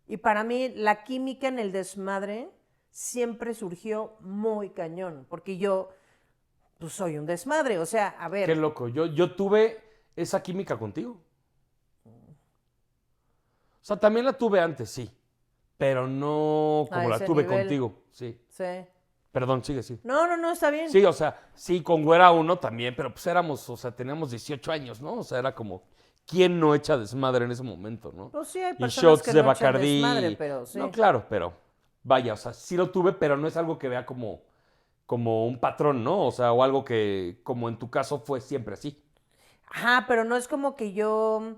Y para mí la química en el desmadre siempre surgió muy cañón, porque yo pues soy un desmadre, o sea, a Qué ver, loco. Yo tuve esa química contigo. O sea, también la tuve antes, sí. Pero no a como la ese tuve nivel, contigo. Sí. sí. Perdón, sigue, sí. No, está bien. Sí, o sea, sí, con güera uno también, pero pues éramos, o sea, teníamos 18 años, ¿no? O sea, era como, ¿quién no echa desmadre en ese momento, no? Pues sí, hay Y personas shots que de no echan desmadre, Bacardí. pero sí. No, claro, pero vaya, o sea, sí lo tuve, pero no es algo que vea como un patrón, ¿no? O sea, o algo que, como en tu caso, fue siempre así. Ajá, pero no es como que yo,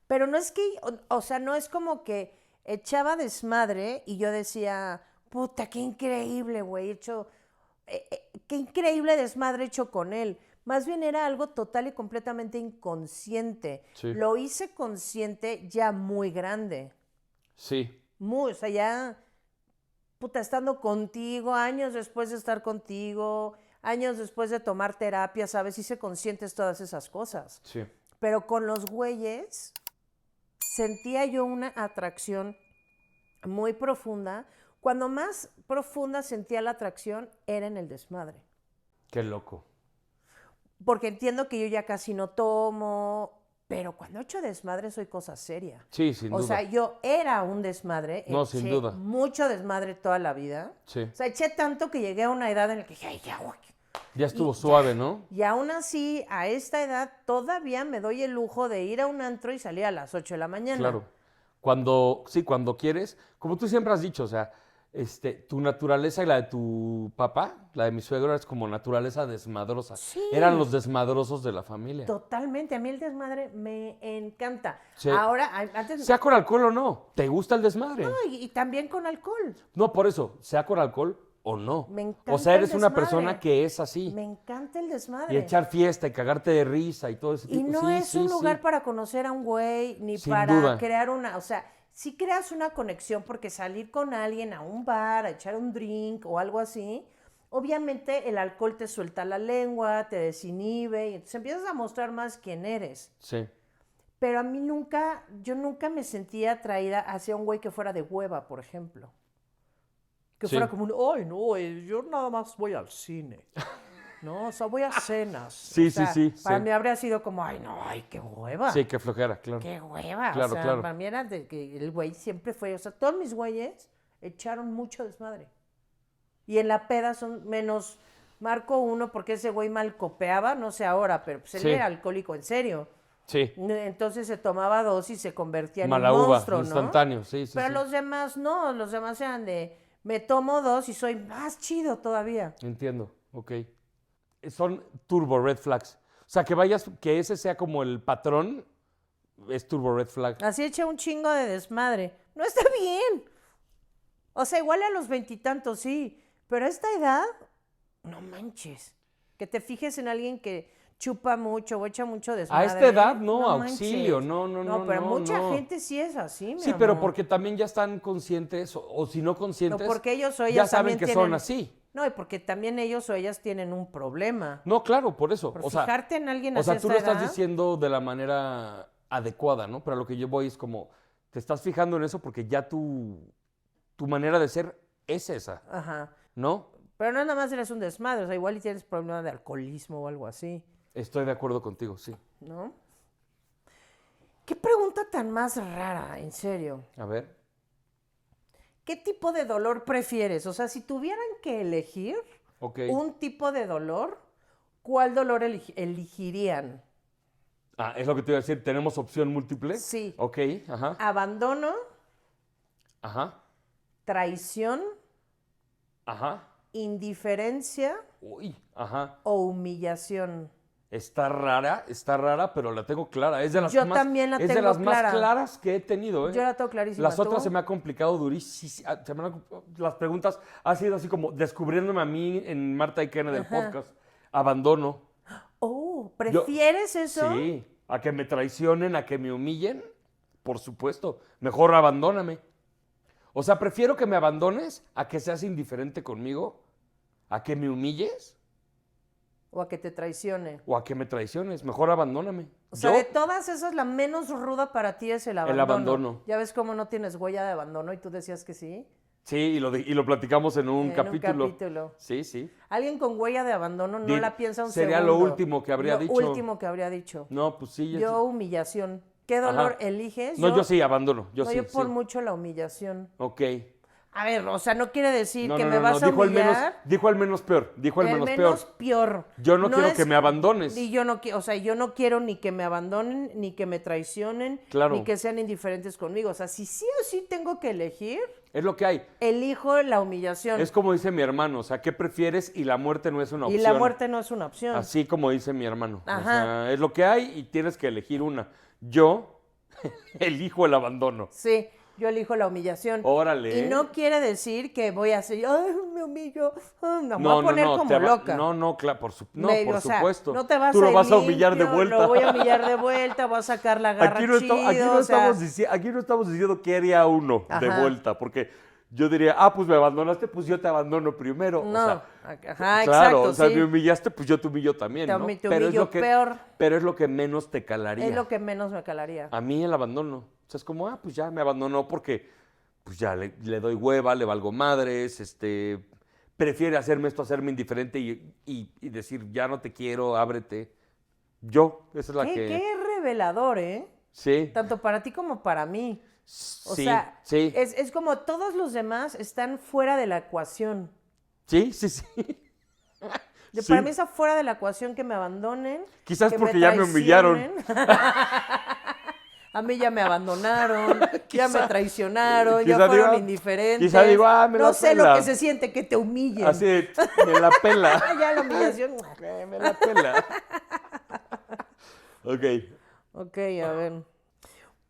pero no es que, o sea, no es como que echaba desmadre y yo decía, puta, qué increíble, güey, qué increíble desmadre hecho con él. Más bien era algo total y completamente inconsciente. Sí, Lo hice consciente ya muy grande. sí, Muy, o sea, ya, puta, estando contigo, años después de estar contigo, años después de tomar terapia, ¿sabes? Hice conscientes todas esas cosas. sí. Pero con los güeyes sentía yo una atracción muy profunda. Cuando más profunda sentía la atracción era en el desmadre. Qué loco. Porque entiendo que yo ya casi no tomo, pero cuando echo desmadre soy cosa seria. Sí, sin O sea, duda. yo era un desmadre, No, sin eché duda. mucho desmadre toda la vida. Sí. O sea, eché tanto que llegué a una edad en la que dije, ay, ya, güey. Ya estuvo Y suave, ¿no? Y aún así, a esta edad, todavía me doy el lujo de ir a un antro y salir a las 8 de la mañana. Claro. Cuando quieres, como tú siempre has dicho, o sea, tu naturaleza y la de tu papá, la de mi suegro, es como naturaleza desmadrosa. Sí. Eran los desmadrosos de la familia. Totalmente. A mí el desmadre me encanta. Sí. Ahora, antes... Sea con alcohol o no, ¿te gusta el desmadre? No, y también con alcohol. No, por eso, sea con alcohol o no. Me encanta O sea, eres el una desmadre. persona que es así. Me encanta el desmadre. Y echar fiesta y cagarte de risa y todo ese tipo. Y no Sí, es sí, un sí. lugar para conocer a un güey, ni Sin para duda. crear una, o sea, si creas una conexión, porque salir con alguien a un bar, a echar un drink o algo así, obviamente el alcohol te suelta la lengua, te desinhibe y entonces empiezas a mostrar más quién eres. Sí. Pero a mí yo nunca me sentía atraída hacia un güey que fuera de hueva, por ejemplo. Que Sí. fuera como ay, no, yo nada más voy al cine. No, o sea, voy a cenas. Sí, O sea, sí, Para sí. mí habría sido como, ay, no, ay, qué hueva. Sí, qué flojera, claro. Qué hueva. Claro, o sea, claro. para mí era de que el güey siempre fue, o sea, todos mis güeyes echaron mucho desmadre. Y en la peda son menos Marco uno porque ese güey mal copeaba, no sé ahora, pero pues él Sí. era alcohólico en serio. Sí. Entonces se tomaba dos y se convertía en Mala un uva, monstruo, ¿no? instantáneo, sí, sí. Pero sí. los demás no, los demás eran de, me tomo dos y soy más chido todavía. Entiendo, ok. Son turbo red flags. O sea, que ese sea como el patrón, es turbo red flag. Así eché un chingo de desmadre. No está bien. O sea, igual a los veintitantos, sí. Pero a esta edad, no manches. Que te fijes en alguien que chupa mucho o echa mucho A desmadre. esta edad, no, manches. auxilio, no. No, pero mucha gente sí es así, mi Sí, amor. pero porque también ya están conscientes, o si no No, conscientes, porque ellos o ellas ya saben también que tienen... son así. No, y porque también ellos o ellas tienen un problema. No, claro, por eso. Por O sea, fijarte en alguien o hacia sea, tú esta lo estás edad. diciendo de la manera adecuada, ¿no? Pero a lo que yo voy es como, te estás fijando en eso porque ya tu manera de ser es esa, Ajá. ¿no? Pero no nada más eres un desmadre, o sea, igual y tienes problema de alcoholismo o algo así, Estoy de acuerdo contigo, sí. ¿no? ¿Qué pregunta tan más rara, en serio? A ver. ¿Qué tipo de dolor prefieres? O sea, si tuvieran que elegir Ok. un tipo de dolor, ¿cuál dolor elegirían? Ah, es lo que te iba a decir. ¿Tenemos opción múltiple? Sí. Ok, ajá. Abandono, Ajá. traición, Ajá. indiferencia Uy, ajá. o humillación. Está rara, pero la tengo clara. Es de las Yo más, también la es de tengo las clara. más claras que he tenido, ¿eh? Yo la tengo clarísima. Las otras ¿Tú? se me ha complicado durísimo. Las preguntas han sido así como descubriéndome a mí en Marta y Kena del podcast. Abandono. Oh, ¿prefieres eso? Sí, a que me traicionen, a que me humillen. Por supuesto. Mejor abandóname. O sea, prefiero que me abandones a que seas indiferente conmigo, a que me humilles ¿O a que te traicione? o a que me traiciones. Mejor abandóname. O sea, Yo, de todas esas, la menos ruda para ti es el abandono. abandono. ¿Ya ves cómo no tienes huella de abandono y tú decías que sí? sí, y lo platicamos en un En capítulo. un capítulo. Sí, sí. Alguien con huella de abandono no Di- la piensa un sería segundo. lo último que habría dicho. Lo último que habría dicho. No, pues sí. ya Yo, humillación. ¿Qué dolor Ajá. eliges? No, yo sí, abandono. Yo no, sí, yo por sí. mucho la humillación. Ok. A ver, o sea, no quiere decir No, que no, me no, vas no. a Dijo el menos, humillar. dijo el menos peor. Dijo el menos peor. Yo no quiero que me abandones. Y yo no, o sea, yo no quiero ni que me abandonen, ni que me traicionen, Claro. ni que sean indiferentes conmigo. O sea, si sí o sí tengo que elegir, Es lo que hay. elijo la humillación. Es como dice mi hermano, o sea, ¿qué prefieres? Y la muerte no es una y opción. la muerte no es una opción. Así como dice mi hermano. O Ajá. sea, es lo que hay y tienes que elegir una. Yo elijo el abandono. Sí, yo elijo la humillación. Órale. Y no quiere decir que voy a hacer, ay, me humillo, me voy a poner como loca. No, claro, por O sea, supuesto. no te vas Tú lo ir vas a humillar de limpio, vuelta. Lo voy a humillar de vuelta, voy a sacar la garra Aquí no, chido, aquí o sea, aquí no estamos diciendo qué haría uno de Ajá. vuelta, porque yo diría, pues me abandonaste, pues yo te abandono primero. No, o sea, ajá, claro, exacto, o sea, sí. me humillaste, pues yo te humillo también, ¿no? Te humillo peor. Pero es lo que menos te calaría. Es lo que menos me calaría. A mí el abandono. O sea, es como, pues ya me abandonó porque pues ya le doy hueva, le valgo madres, prefiere hacerme esto, hacerme indiferente y decir, ya no te quiero, ábrete. Esa es la que... Qué revelador, ¿eh? Sí. Tanto para ti como para mí. O sí, sea, sí. es como todos los demás están fuera de la ecuación. Sí. Sí. Para mí está fuera de la ecuación que me abandonen. Quizás que porque ya me humillaron. A mí ya me abandonaron, ya me traicionaron, quizá ya fueron digo, indiferentes. quizá digo, me no la sé pela. lo que se siente que te humillen. Así, me la pela. Ya la humillación. Me la pela. Ok. Ok, a ver.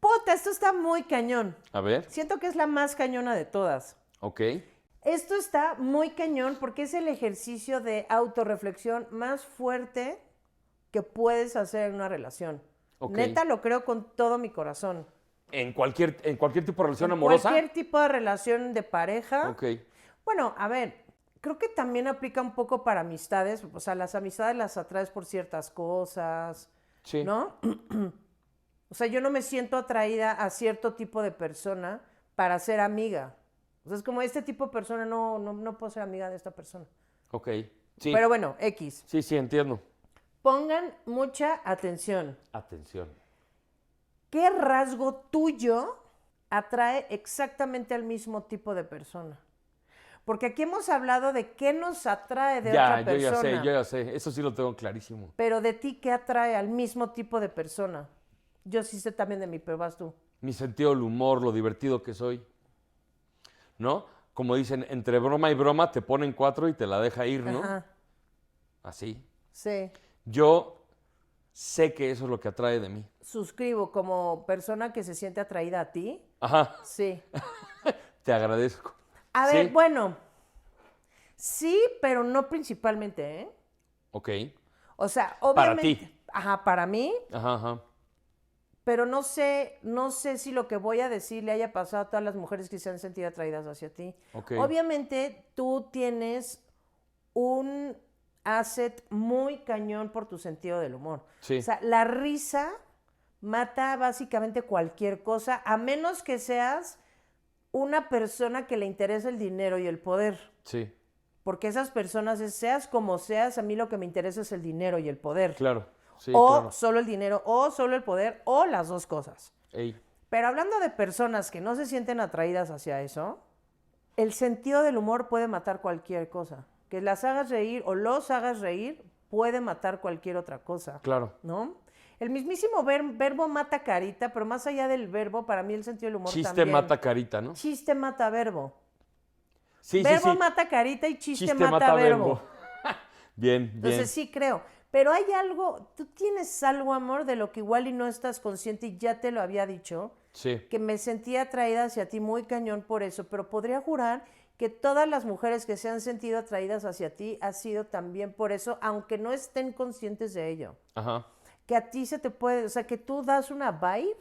Puta, esto está muy cañón. A ver. Siento que es la más cañona de todas. Ok. Esto está muy cañón porque es el ejercicio de autorreflexión más fuerte que puedes hacer en una relación. Ok. Neta, lo creo con todo mi corazón. ¿En cualquier tipo de relación En amorosa? cualquier tipo de relación de pareja. Ok. Bueno, a ver, creo que también aplica un poco para amistades. O sea, las amistades las atraes por ciertas cosas, Sí. ¿no? O sea, yo no me siento atraída a cierto tipo de persona para ser amiga. O sea, es como este tipo de persona no puedo ser amiga de esta persona. Ok. Sí. Pero bueno, X. Sí, entiendo. Pongan mucha atención. Atención. ¿Qué rasgo tuyo atrae exactamente al mismo tipo de persona? Porque aquí hemos hablado de qué nos atrae de otra persona. yo ya sé. Eso sí lo tengo clarísimo. Pero de ti, ¿qué atrae al mismo tipo de persona? Yo sí sé también de mí, pero vas tú. Mi sentido del humor, lo divertido que soy. ¿No? Como dicen, entre broma y broma te ponen 4 y te la deja ir, ¿no? Ajá. Así. Sí. Yo sé que eso es lo que atrae de mí. Suscribo como persona que se siente atraída a ti. Ajá. Sí. Te agradezco. A ver, Sí. bueno. Sí, pero no principalmente, ¿eh? Ok. O sea, Para obviamente. ti. Ajá, para mí. Ajá, ajá. Pero no sé si lo que voy a decir le haya pasado a todas las mujeres que se han sentido atraídas hacia ti. Ok. Obviamente tú tienes un asset muy cañón por tu sentido del humor. Sí. O sea, la risa mata básicamente cualquier cosa, a menos que seas una persona que le interesa el dinero y el poder. Sí, Porque esas personas, seas como seas, a mí lo que me interesa es el dinero y el poder. claro. Sí, o claro. solo el dinero, o solo el poder, o las dos cosas. Ey. Pero hablando de personas que no se sienten atraídas hacia eso, el sentido del humor puede matar cualquier cosa. Que las hagas reír o los hagas reír puede matar cualquier otra cosa. Claro. ¿No? El mismísimo verbo mata carita, pero más allá del verbo, para mí el sentido del humor Chiste también. mata carita, ¿no? Chiste mata verbo. Sí, Verbo sí, sí. mata carita y chiste, Chiste mata verbo. Bien, bien. Entonces sí creo. Pero hay algo, tú tienes algo, amor, de lo que igual y no estás consciente y ya te lo había dicho, Sí. que me sentía atraída hacia ti muy cañón por eso, pero podría jurar que todas las mujeres que se han sentido atraídas hacia ti ha sido también por eso, aunque no estén conscientes de ello. Ajá. Que a ti se te puede, o sea, que tú das una vibe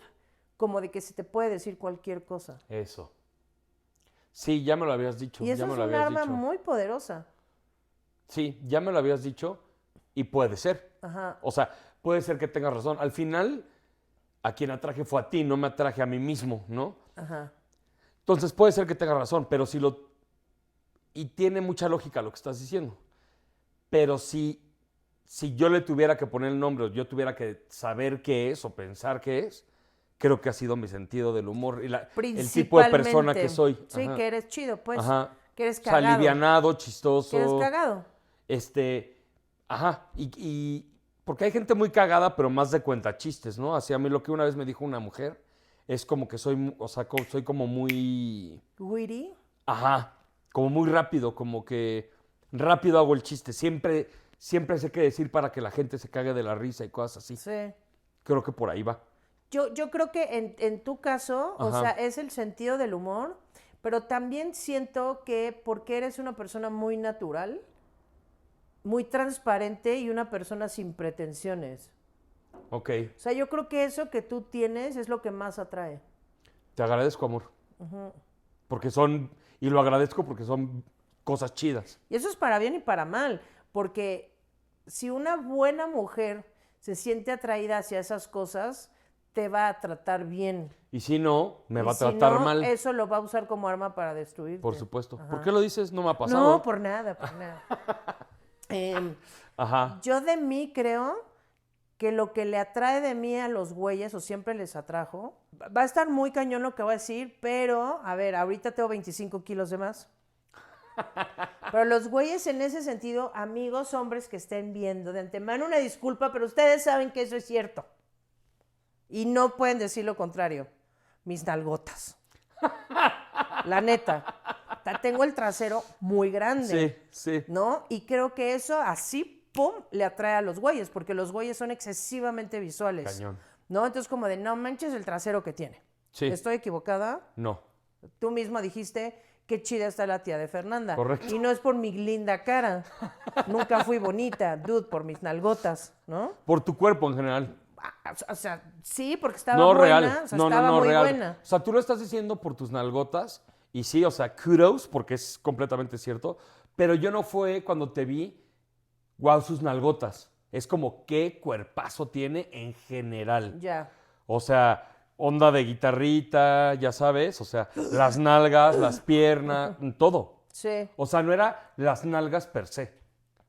como de que se te puede decir cualquier cosa. Eso. Sí, ya me lo habías dicho. Y eso ya me es lo un habías arma dicho. muy poderosa. Sí, ya me lo habías dicho y puede ser. Ajá. O sea, puede ser que tengas razón. Al final, a quien atraje fue a ti, no me atraje a mí mismo, ¿no? Ajá. Entonces puede ser que tengas razón, pero si lo... Y tiene mucha lógica lo que estás diciendo. Pero si yo le tuviera que poner el nombre, o yo tuviera que saber qué es o pensar qué es, creo que ha sido mi sentido del humor y el tipo de persona que soy. Sí, Ajá. que eres chido, pues. Ajá. Que eres O sea, cagado. alivianado, chistoso. Que eres cagado. Ajá, porque hay gente muy cagada, pero más de cuenta chistes, ¿no? Así a mí lo que una vez me dijo una mujer es como que soy, o sea, soy como muy, Witty. ajá, como muy rápido, como que rápido hago el chiste. Siempre sé qué decir para que la gente se cague de la risa y cosas así. Sí. Creo que por ahí va. Yo creo que en tu caso, o Ajá. sea, es el sentido del humor, pero también siento que porque eres una persona muy natural, muy transparente y una persona sin pretensiones. Ok, O sea, yo creo que eso que tú tienes es lo que más atrae. te agradezco, amor. Porque y lo agradezco porque son cosas chidas. Y eso es para bien y para mal, porque si una buena mujer se siente atraída hacia esas cosas, te va a tratar bien. Y si no, me Y va a si tratar no, mal. eso lo va a usar como arma para destruirte. Por supuesto. Ajá. ¿Por qué lo dices? No me ha pasado. No, por nada, por nada. Ajá. Yo de mí creo que lo que le atrae de mí a los güeyes, o siempre les atrajo, va a estar muy cañón lo que voy a decir, pero, a ver, ahorita tengo 25 kilos de más. Pero los güeyes en ese sentido, amigos hombres que estén viendo, de antemano una disculpa, pero ustedes saben que eso es cierto. Y no pueden decir lo contrario. Mis nalgotas. La neta. Tengo el trasero muy grande. Sí, sí. ¿No? Y creo que eso así, pum, le atrae a los güeyes, porque los güeyes son excesivamente visuales. Cañón. ¿No? Entonces como de, no manches el trasero que tiene. Sí. ¿Estoy equivocada? No. Tú misma dijiste, qué chida está la tía de Fernanda. Correcto. Y no es por mi linda cara. Nunca fui bonita, dude, por mis nalgotas, ¿no? Por tu cuerpo en general. O sea, sí, porque estaba No buena. real. O sea, no, estaba muy real. buena. O sea, tú lo estás diciendo por tus nalgotas. Y sí, o sea, kudos, porque es completamente cierto. Pero yo no fue cuando te vi, wow, sus nalgotas. Es como qué cuerpazo tiene en general. Ya. O sea, onda de guitarrita, ya sabes. O sea, las nalgas, las piernas, todo. Sí. O sea, no era las nalgas per se.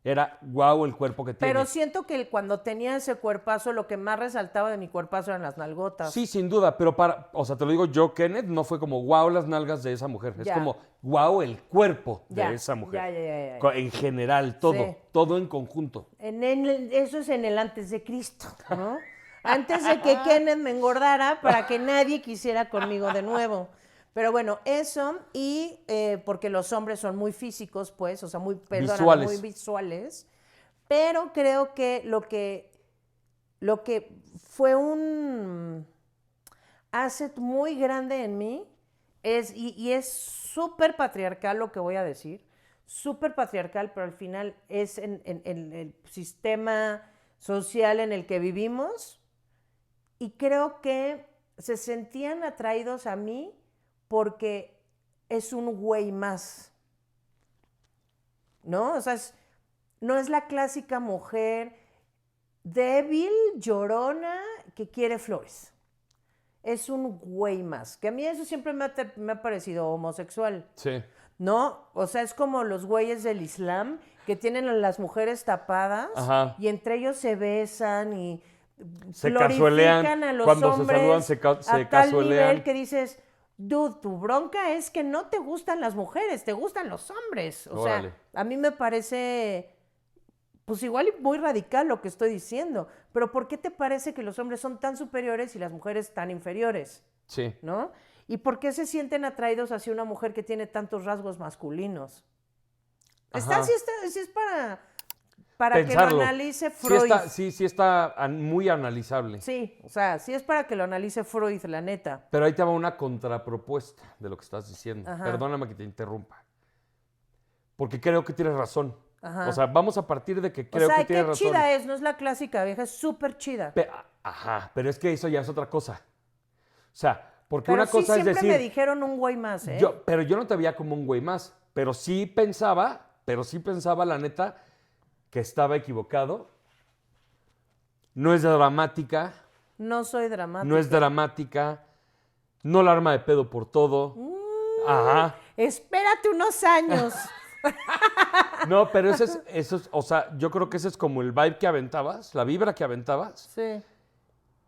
Era wow el cuerpo que tiene. Pero siento que cuando tenía ese cuerpazo, lo que más resaltaba de mi cuerpazo eran las nalgotas. Sí, sin duda, pero o sea, te lo digo yo, Kenneth, no fue como wow las nalgas de esa mujer. Es Ya. como wow el cuerpo Ya, de esa mujer. ya. En general, todo, Sí. todo en conjunto. Eso es en el antes de Cristo, ¿no? Antes de que Kenneth me engordara para que nadie quisiera conmigo de nuevo. Pero bueno, eso y porque los hombres son muy físicos, pues, o sea, muy visuales. Pero creo que lo que fue un asset muy grande en mí y es súper patriarcal lo que voy a decir, súper patriarcal, pero al final es en el sistema social en el que vivimos y creo que se sentían atraídos a mí porque es un güey más, ¿no? O sea, no es la clásica mujer débil, llorona, que quiere flores. Es un güey más, que a mí eso siempre me ha parecido homosexual. Sí. ¿No? O sea, es como los güeyes del Islam que tienen a las mujeres tapadas Ajá. y entre ellos se besan y Se glorifican cazuelean. a los Cuando hombres se saludan, se a tal cazuelean. nivel que dices, dude, tu bronca es que no te gustan las mujeres, te gustan los hombres. O Órale. sea, a mí me parece, pues igual y muy radical lo que estoy diciendo, pero ¿por qué te parece que los hombres son tan superiores y las mujeres tan inferiores? Sí. ¿No? ¿Y por qué se sienten atraídos hacia una mujer que tiene tantos rasgos masculinos? Ajá. Sí es para que lo Pensarlo. analice Freud. Sí está muy analizable. Sí, o sea, sí es para que lo analice Freud, la neta. Pero ahí te va una contrapropuesta de lo que estás diciendo. Ajá. Perdóname que te interrumpa. Porque creo que tienes razón. Ajá. O sea, vamos a partir de que O creo sea, que tienes qué razón. chida es, no es la clásica vieja, es súper chida. Ajá, pero es que eso ya es otra cosa. O sea, porque Pero una sí cosa es siempre decir... me dijeron un güey más, ¿eh? Pero yo no te veía como un güey más. Pero sí pensaba, la neta, que estaba equivocado. No es dramática. No soy dramática. No es dramática. No la arma de pedo por todo. Ajá. Espérate unos años. No, pero eso es, o sea, yo creo que ese es como el vibe que aventabas, la vibra que aventabas. Sí.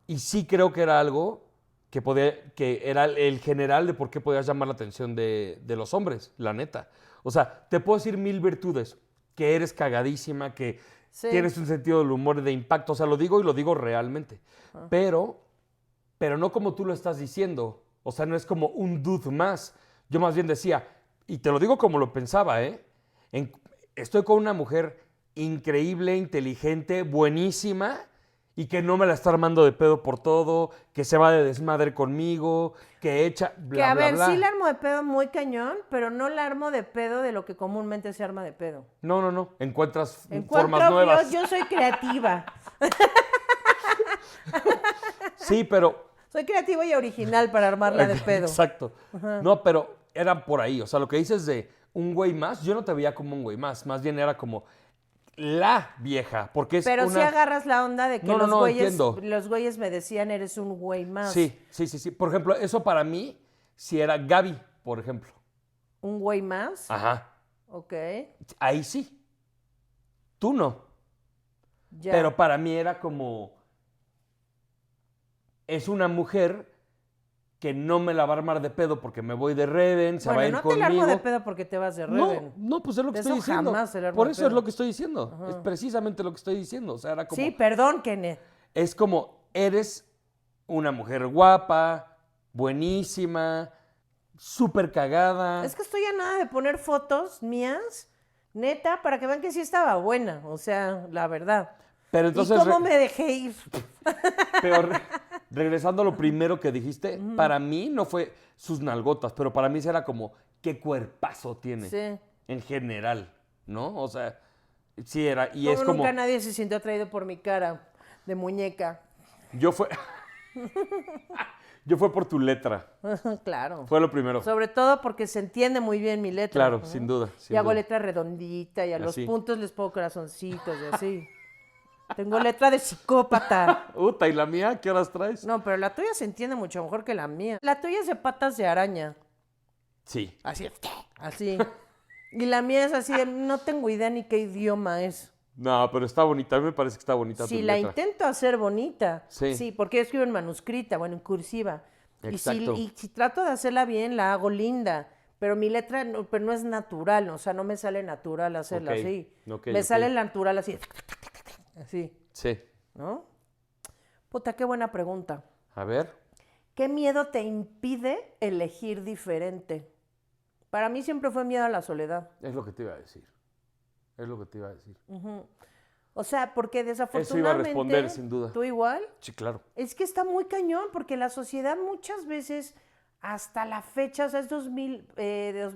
Y sí creo que era algo que era el general de por qué podías llamar la atención de los hombres, la neta. O sea, te puedo decir 1000 virtudes, que eres cagadísima, que Sí. tienes un sentido del humor de impacto. O sea, lo digo y lo digo realmente. Pero no como tú lo estás diciendo. O sea, no es como un dude más. Yo más bien decía, y te lo digo como lo pensaba, estoy con una mujer increíble, inteligente, buenísima, y que no me la está armando de pedo por todo, que se va de desmadre conmigo, que echa bla, Que a bla, ver, bla. sí la armo de pedo muy cañón, pero no la armo de pedo de lo que comúnmente se arma de pedo. No. Encuentras Encuentro- formas nuevas. Yo soy creativa. Sí, pero... Soy creativa y original para armarla de pedo. Exacto. No, pero era por ahí. O sea, lo que dices de un güey más, yo no te veía como un güey más. Más bien era como la vieja. Porque es Pero una... sí agarras la onda de que No, entiendo. los güeyes me decían, eres un güey más. Sí. Por ejemplo, eso para mí, si era Gaby, por ejemplo. ¿Un güey más? Ajá. Ok. Ahí sí. Tú no. Ya. Pero para mí era como... Es una mujer que no me la va a armar de pedo porque me voy de Reven, se va a ir no te conmigo. la armo de pedo porque te vas de Reven. No, pues es lo que De estoy eso diciendo. jamás se le arma Por de eso es pedo. lo que estoy diciendo. Es precisamente lo que estoy diciendo. O sea, era como... Sí, perdón, Kenneth. Es como, eres una mujer guapa, buenísima, súper cagada. Es que estoy a nada de poner fotos mías, neta, para que vean que sí estaba buena. O sea, la verdad. Pero entonces... ¿Y cómo me dejé ir? Pero regresando a lo primero que dijiste, para mí no fue sus nalgotas, pero para mí era como, qué cuerpazo tiene. Sí. En general, ¿no? O sea, sí era. Y Como es como... nunca nadie se sintió atraído por mi cara de muñeca. Yo fue... Yo fue por tu letra. Claro. Fue lo primero. Sobre todo porque se entiende muy bien mi letra. Claro, ¿no? sin duda. Y hago letra redondita y a los Así. puntos les pongo corazoncitos y así. Tengo letra de psicópata. Uta, ¿y la mía? ¿Qué horas traes? No, pero la tuya se entiende mucho mejor que la mía. La tuya es de patas de araña. Sí. Así. Así. Y la mía es así, no tengo idea ni qué idioma es. No, pero está bonita. A mí me parece que está bonita Si tu la letra. intento hacer bonita. Sí. porque yo escribo en manuscrita, bueno, en cursiva. Exacto. Y si trato de hacerla bien, la hago linda. Pero mi letra pero no es natural, o sea, no me sale natural hacerla Ok, así. ok, Me ok. sale natural así. Así, Sí. ¿no? Puta, qué buena pregunta. A ver. ¿Qué miedo te impide elegir diferente? Para mí siempre fue miedo a la soledad. Es lo que te iba a decir. O sea, porque Eso iba a desafortunadamente... responder, sin duda. ¿Tú igual? Sí, claro. Es que está muy cañón, porque la sociedad muchas veces, hasta la fecha, o sea, es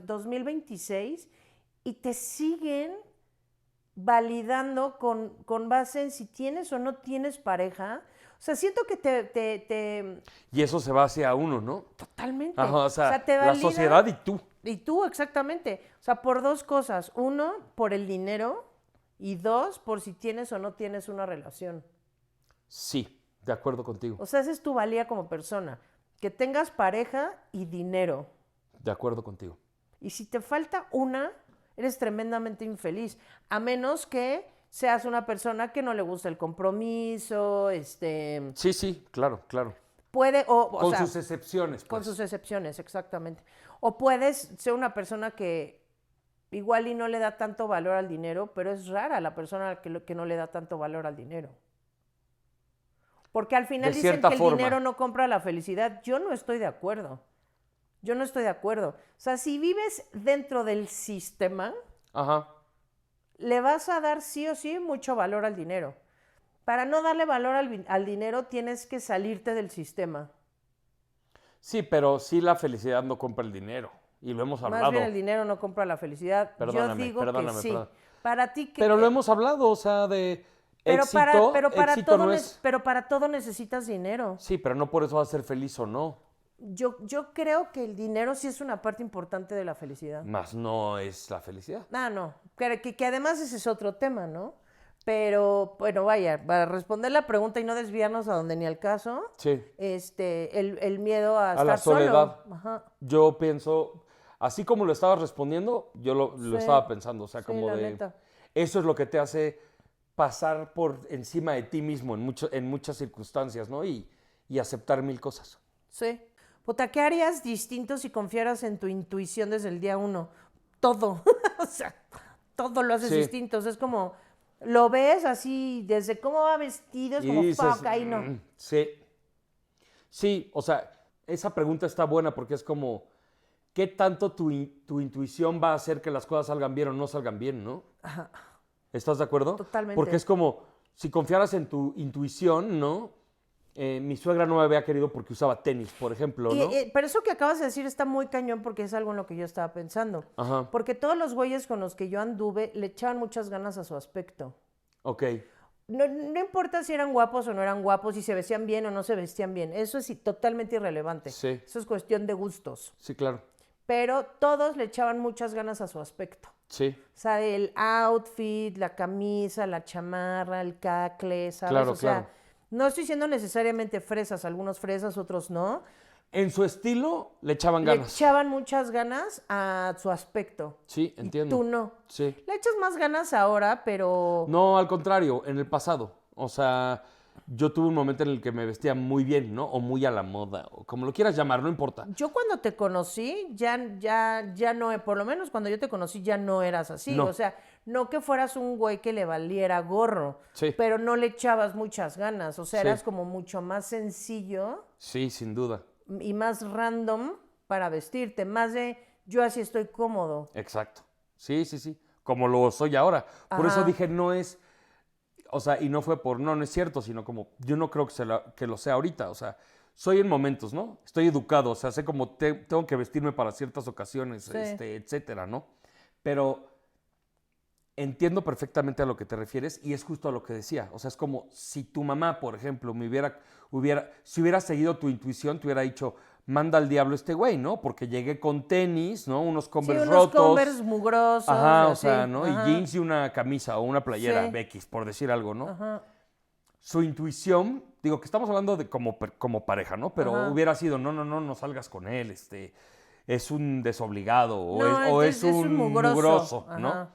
2026, y te siguen validando con base en si tienes o no tienes pareja. O sea, siento que te Y eso se va hacia uno, ¿no? totalmente. Ajá, o sea, te la valida. sociedad y tú. Y tú, exactamente. O sea, por dos cosas. Uno, por el dinero. Y dos, por si tienes o no tienes una relación. Sí, de acuerdo contigo. O sea, esa es tu valía como persona. Que tengas pareja y dinero. De acuerdo contigo. Y si te falta una, eres tremendamente infeliz. A menos que seas una persona que no le gusta el compromiso, Sí, claro, claro. puede, Con sea, sus excepciones, con pues. sus excepciones, exactamente. O puedes ser una persona que igual y no le da tanto valor al dinero, pero es rara la persona que no le da tanto valor al dinero. Porque al final De dicen cierta que el forma. dinero no compra la felicidad. Yo no estoy de acuerdo. Yo no estoy de acuerdo. O sea, si vives dentro del sistema, Ajá. le vas a dar sí o sí mucho valor al dinero. Para no darle valor al dinero, tienes que salirte del sistema. Sí, pero sí la felicidad no compra el dinero. Y lo hemos hablado. Más bien el dinero no compra la felicidad. Yo digo que sí. Perdóname. Para ti que... Pero lo hemos hablado, o sea, de Pero éxito, para éxito todo no es... pero para todo necesitas dinero. Sí, pero no por eso vas a ser feliz o no. Yo creo que el dinero sí es una parte importante de la felicidad. Más no es la felicidad. Ah, no. Que además ese es otro tema, ¿no? Pero, bueno, vaya, para responder la pregunta y no desviarnos a donde ni al caso, Sí. el miedo a A estar la soledad. solo. Ajá. Yo pienso, así como lo estabas respondiendo, yo lo Sí. estaba pensando, o sea, Sí, como la de... neta. Eso es lo que te hace pasar por encima de ti mismo en muchas circunstancias, ¿no? Y aceptar mil cosas. Sí. Puta, ¿qué harías distinto si confiaras en tu intuición desde el día uno? Todo. O sea, todo lo haces Sí. distinto. O sea, es como, lo ves así, desde cómo va vestido, es Y como, dices, fuck, ahí no. Sí. Sí, o sea, esa pregunta está buena porque es como, ¿qué tanto tu intuición va a hacer que las cosas salgan bien o no salgan bien, ¿no? Ajá. ¿Estás de acuerdo? Totalmente. Porque es como, si confiaras en tu intuición, ¿no? Mi suegra no me había querido porque usaba tenis, por ejemplo, ¿no? Pero eso que acabas de decir está muy cañón porque es algo en lo que yo estaba pensando. Ajá. Porque todos los güeyes con los que yo anduve le echaban muchas ganas a su aspecto. Ok. No importa si eran guapos o no eran guapos, si se vestían bien o no se vestían bien. Eso es totalmente irrelevante. Sí. Eso es cuestión de gustos. Sí, claro. Pero todos le echaban muchas ganas a su aspecto. Sí. O sea, el outfit, la camisa, la chamarra, el cacle, ¿sabes? Claro, o sea, claro. no estoy diciendo necesariamente fresas, algunos fresas, otros no. En su estilo le echaban Le ganas. echaban muchas ganas a su aspecto. Sí, entiendo. Y tú no. Sí. Le echas más ganas ahora, pero... No, al contrario, en el pasado. O sea, yo tuve un momento en el que me vestía muy bien, ¿no? O muy a la moda, o como lo quieras llamar, no importa. Yo cuando te conocí, ya no, por lo menos cuando yo te conocí ya no eras así. No. O sea, no que fueras un güey que le valiera gorro, Sí. pero no le echabas muchas ganas. O sea, Sí. eras como mucho más sencillo Sí, sin duda. y más random para vestirte. Más de, yo así estoy cómodo. Exacto. Sí. Como lo soy ahora. Por eso Ajá. dije, no es... O sea, y no fue por no es cierto, sino como yo no creo que lo sea ahorita. O sea, soy en momentos, ¿no? Estoy educado, o sea, sé como tengo que vestirme para ciertas ocasiones, Sí. etcétera, ¿no? Pero entiendo perfectamente a lo que te refieres y es justo a lo que decía. O sea, es como si tu mamá, por ejemplo, si hubiera seguido tu intuición, te hubiera dicho, manda al diablo este güey, ¿no? Porque llegué con tenis, ¿no? Unos Converse Sí, unos rotos. Converse mugrosos. Ajá, y o así. sea, ¿no? Ajá. Y jeans y una camisa o una playera Sí. X, por decir algo, ¿no? Ajá. Su intuición, digo que estamos hablando de como pareja, ¿no? Pero Ajá. hubiera sido, no salgas con él, es un desobligado o, No, o entonces es un mugroso, ¿no? Ajá.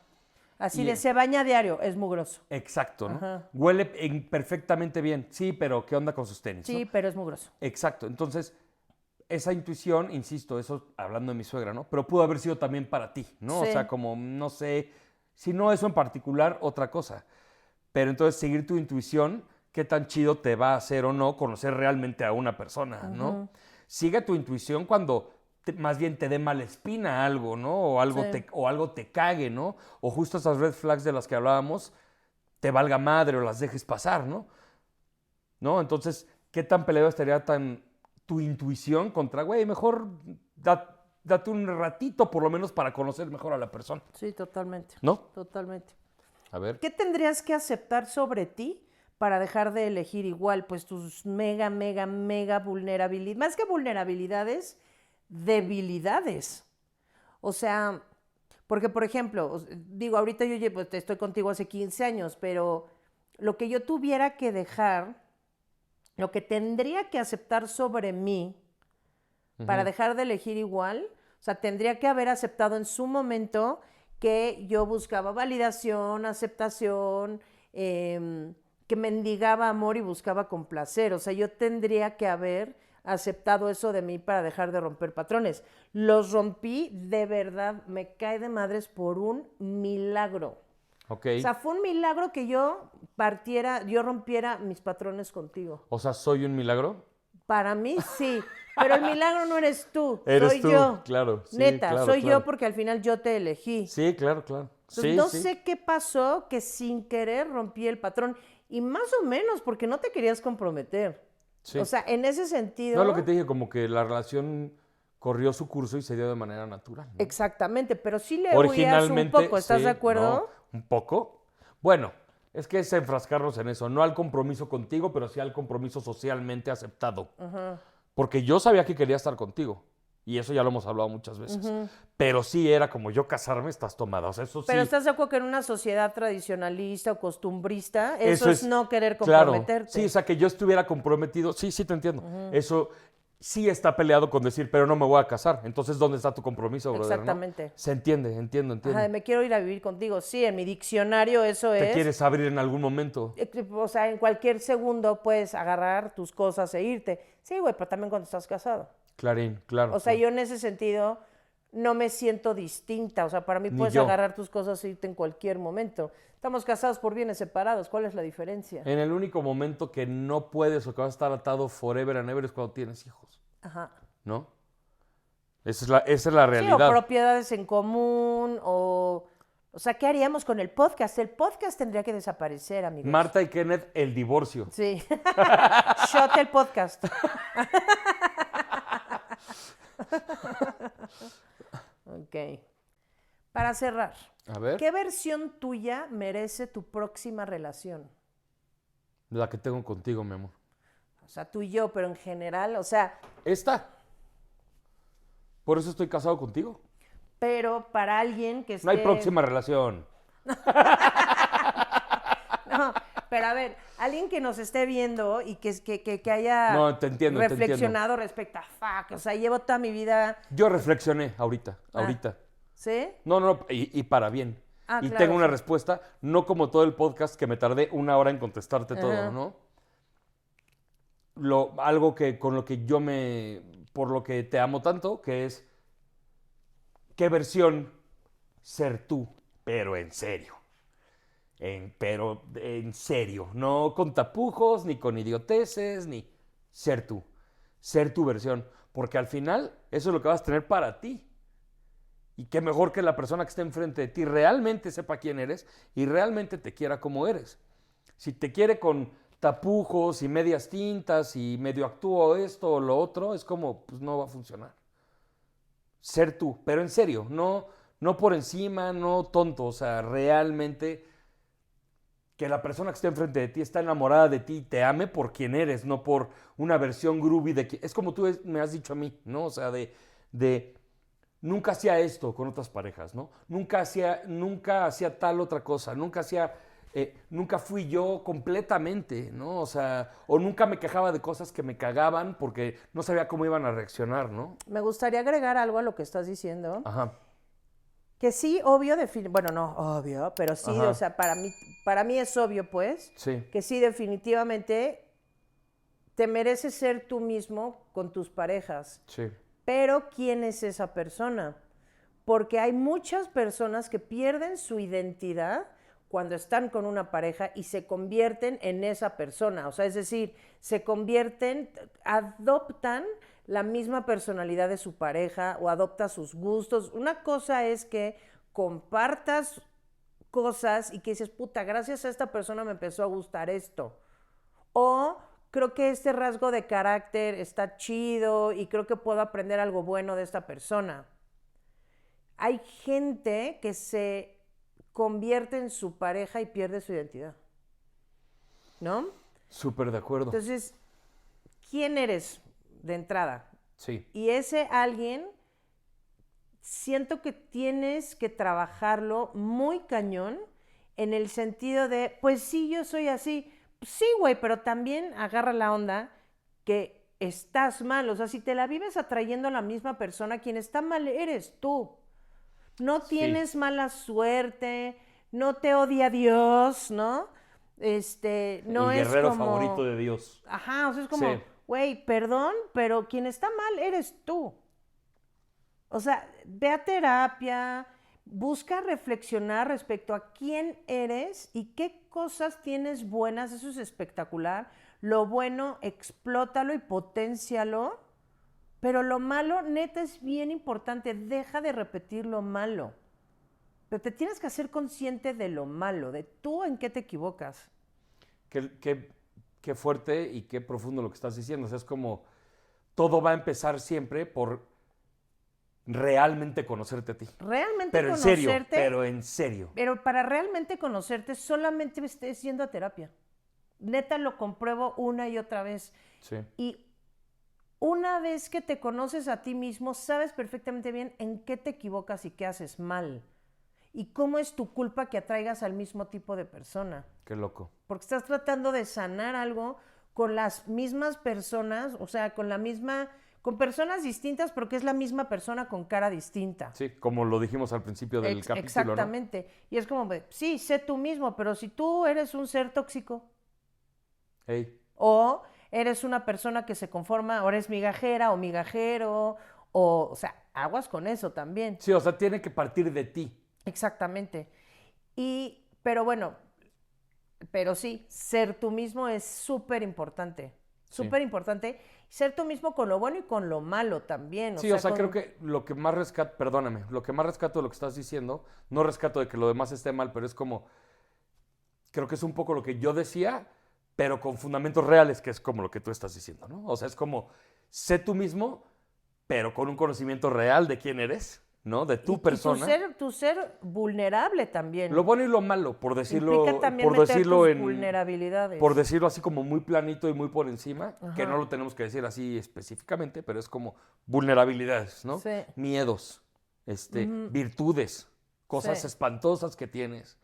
Así Y- de se baña a diario, es mugroso. Exacto, ¿no? Ajá. Huele perfectamente bien, sí, pero ¿qué onda con sus tenis? Sí, ¿no? pero es mugroso. Exacto, entonces esa intuición, insisto, eso hablando de mi suegra, ¿no? Pero pudo haber sido también para ti, ¿no? Sí. O sea, como, no sé, si no eso en particular, otra cosa. Pero entonces seguir tu intuición, qué tan chido te va a hacer o no conocer realmente a una persona, ¿no? Sigue tu intuición cuando más bien te dé mala espina algo, ¿no? O algo, Sí. algo te cague, ¿no? O justo esas red flags de las que hablábamos, te valga madre o las dejes pasar, ¿no? ¿No? Entonces, ¿qué tan peleado estaría tu intuición contra, güey, mejor date un ratito por lo menos para conocer mejor a la persona, Sí, totalmente. ¿no? Totalmente. A ver. ¿Qué tendrías que aceptar sobre ti para dejar de elegir igual? Pues tus mega, mega, mega vulnerabilidades. Más que vulnerabilidades, debilidades. O sea, porque por ejemplo, digo, ahorita yo estoy contigo hace 15 años, pero lo que yo tuviera que dejar, lo que tendría que aceptar sobre mí para dejar de elegir igual, o sea, tendría que haber aceptado en su momento que yo buscaba validación, aceptación, que mendigaba amor y buscaba complacer. O sea, yo tendría que haber aceptado eso de mí para dejar de romper patrones. Los rompí, de verdad, me cae de madres por un milagro. Ok. O sea, fue un milagro que yo rompiera mis patrones contigo. O sea, ¿soy un milagro? Para mí sí, pero el milagro no eres tú, Eres soy tú, yo. claro. Sí, Neta, claro, soy claro. yo porque al final yo te elegí. Sí, claro, claro. Entonces, Sí, no sí. sé qué pasó que sin querer rompí el patrón. Y más o menos porque no te querías comprometer. Sí. O sea, en ese sentido... No, lo que te dije, como que la relación corrió su curso y se dio de manera natural, ¿no? Exactamente, pero sí le huías un Originalmente, poco, ¿estás sí, de acuerdo? ¿no? ¿Un poco? Bueno, es que es enfrascarnos en eso, no al compromiso contigo, pero sí al compromiso socialmente aceptado. Porque yo sabía que quería estar contigo. Y eso ya lo hemos hablado muchas veces. Pero sí era como yo casarme, estás tomada. O sea, eso sí. Pero ¿estás de acuerdo que en una sociedad tradicionalista o costumbrista, eso es no querer claro. comprometerte? Sí, o sea, que yo estuviera comprometido. Sí, sí, te entiendo. Eso sí está peleado con decir, pero no me voy a casar. Entonces, ¿dónde está tu compromiso, brother? Exactamente. ¿No? Se entiende, entiendo. Ajá, me quiero ir a vivir contigo. Sí, en mi diccionario eso Te es... quieres abrir en algún momento. O sea, en cualquier segundo puedes agarrar tus cosas e irte. Sí, güey, pero también cuando estás casado. Clarín, claro. O sea, claro. yo en ese sentido no me siento distinta. O sea, para mí Ni puedes yo. agarrar tus cosas e irte en cualquier momento. Estamos casados por bienes separados. ¿Cuál es la diferencia? En el único momento que no puedes o que vas a estar atado forever and ever es cuando tienes hijos, Ajá. ¿no? Esa es la Sí, realidad. o propiedades en común, o sea, ¿qué haríamos con el podcast? El podcast tendría que desaparecer, amigos. Marta y Kenneth, el divorcio. Sí. Shot el podcast. Ok. Para cerrar, A ver, ¿qué versión tuya merece tu próxima relación? la que tengo contigo, mi amor. O sea, tú y yo, pero en general, o sea, Esta. Por eso estoy casado contigo. pero para alguien que esté... No hay próxima relación. No, pero a ver, alguien que nos esté viendo y que haya No, te entiendo, reflexionado respecto a fuck, o sea, llevo toda mi vida, Yo reflexioné ahorita. ¿sí? No, y para bien. Ah, y claro, tengo una sí. respuesta, no como todo el podcast que me tardé 1 hora en contestarte Ajá. todo, ¿no? Algo que con lo que por lo que te amo tanto, que es, ¿qué versión ser tú, pero en serio? Pero en serio, no con tapujos, ni con idioteces, ni ser tu versión, porque al final eso es lo que vas a tener para ti. Y qué mejor que la persona que esté enfrente de ti realmente sepa quién eres y realmente te quiera como eres. Si te quiere con tapujos y medias tintas y medio actúo esto o lo otro, es como, pues no va a funcionar. Ser tú, pero en serio, no por encima, no tonto, o sea, realmente que la persona que esté enfrente de ti está enamorada de ti y te ame por quien eres, no por una versión groovy de que... Es como tú me has dicho a mí, ¿no? O sea, de nunca hacía esto con otras parejas, ¿no? Nunca hacía tal otra cosa, nunca fui yo completamente, ¿no? O sea, o nunca me quejaba de cosas que me cagaban porque no sabía cómo iban a reaccionar, ¿no? Me gustaría agregar algo a lo que estás diciendo. Ajá. Que sí, obvio, bueno, no obvio, pero sí, Ajá. o sea, para mí es obvio, pues, Sí. que sí, definitivamente te mereces ser tú mismo con tus parejas. Sí. Pero ¿quién es esa persona? Porque hay muchas personas que pierden su identidad cuando están con una pareja y se convierten en esa persona. O sea, es decir, adoptan la misma personalidad de su pareja o adopta sus gustos. Una cosa es que compartas cosas y que dices, puta, gracias a esta persona me empezó a gustar esto. O creo que este rasgo de carácter está chido y creo que puedo aprender algo bueno de esta persona. Hay gente que se convierte en su pareja y pierde su identidad, ¿no? Súper de acuerdo. Entonces, ¿quién eres de entrada? Sí. Y ese alguien, siento que tienes que trabajarlo muy cañón en el sentido de, pues sí, yo soy así. Sí, güey, pero también agarra la onda que estás mal. O sea, si te la vives atrayendo a la misma persona, quien está mal eres tú. No tienes mala suerte, no te odia Dios, ¿no? No El es guerrero como... favorito de Dios. Ajá, o sea, es como, Sí. güey, perdón, pero quien está mal eres tú. O sea, ve a terapia, busca reflexionar respecto a quién eres y qué cosas tienes buenas, eso es espectacular. Lo bueno, explótalo y potencialo, pero lo malo, neta, es bien importante, deja de repetir lo malo. Pero te tienes que hacer consciente de lo malo, de tú en qué te equivocas. Qué fuerte y qué profundo lo que estás diciendo. O sea, es como todo va a empezar siempre por realmente conocerte a ti. Realmente Pero en serio, conocerte, pero en serio. pero para realmente conocerte solamente estés yendo a terapia. Neta lo compruebo una y otra vez. Sí. Y una vez que te conoces a ti mismo, sabes perfectamente bien en qué te equivocas y qué haces mal. Y cómo es tu culpa que atraigas al mismo tipo de persona. Qué loco. Porque estás tratando de sanar algo con las mismas personas, o sea, con personas distintas, porque es la misma persona con cara distinta. Sí, como lo dijimos al principio del capítulo, Exactamente. ¿No? Y es como, sí, sé tú mismo, pero si tú eres un ser tóxico, hey, o eres una persona que se conforma, o eres migajera o migajero, o sea, aguas con eso también. Sí, o sea, tiene que partir de ti. Exactamente. Pero bueno, pero sí, ser tú mismo es súper importante. Súper importante. Ser tú mismo con lo bueno y con lo malo también. Sí, o sea, creo que lo que más rescato, perdóname, lo que más rescato de lo que estás diciendo, no rescato de que lo demás esté mal, pero es como, creo que es un poco lo que yo decía, pero con fundamentos reales, que es como lo que tú estás diciendo, ¿no? O sea, es como, sé tú mismo, pero con un conocimiento real de quién eres, ¿no? De tu persona. Y tu ser vulnerable también. Lo bueno y lo malo, por decirlo, implica también meter tus vulnerabilidades. Por decirlo así como muy planito y muy por encima, Ajá. que no lo tenemos que decir así específicamente, pero es como vulnerabilidades, ¿no? Sí. Miedos, virtudes, cosas espantosas que tienes.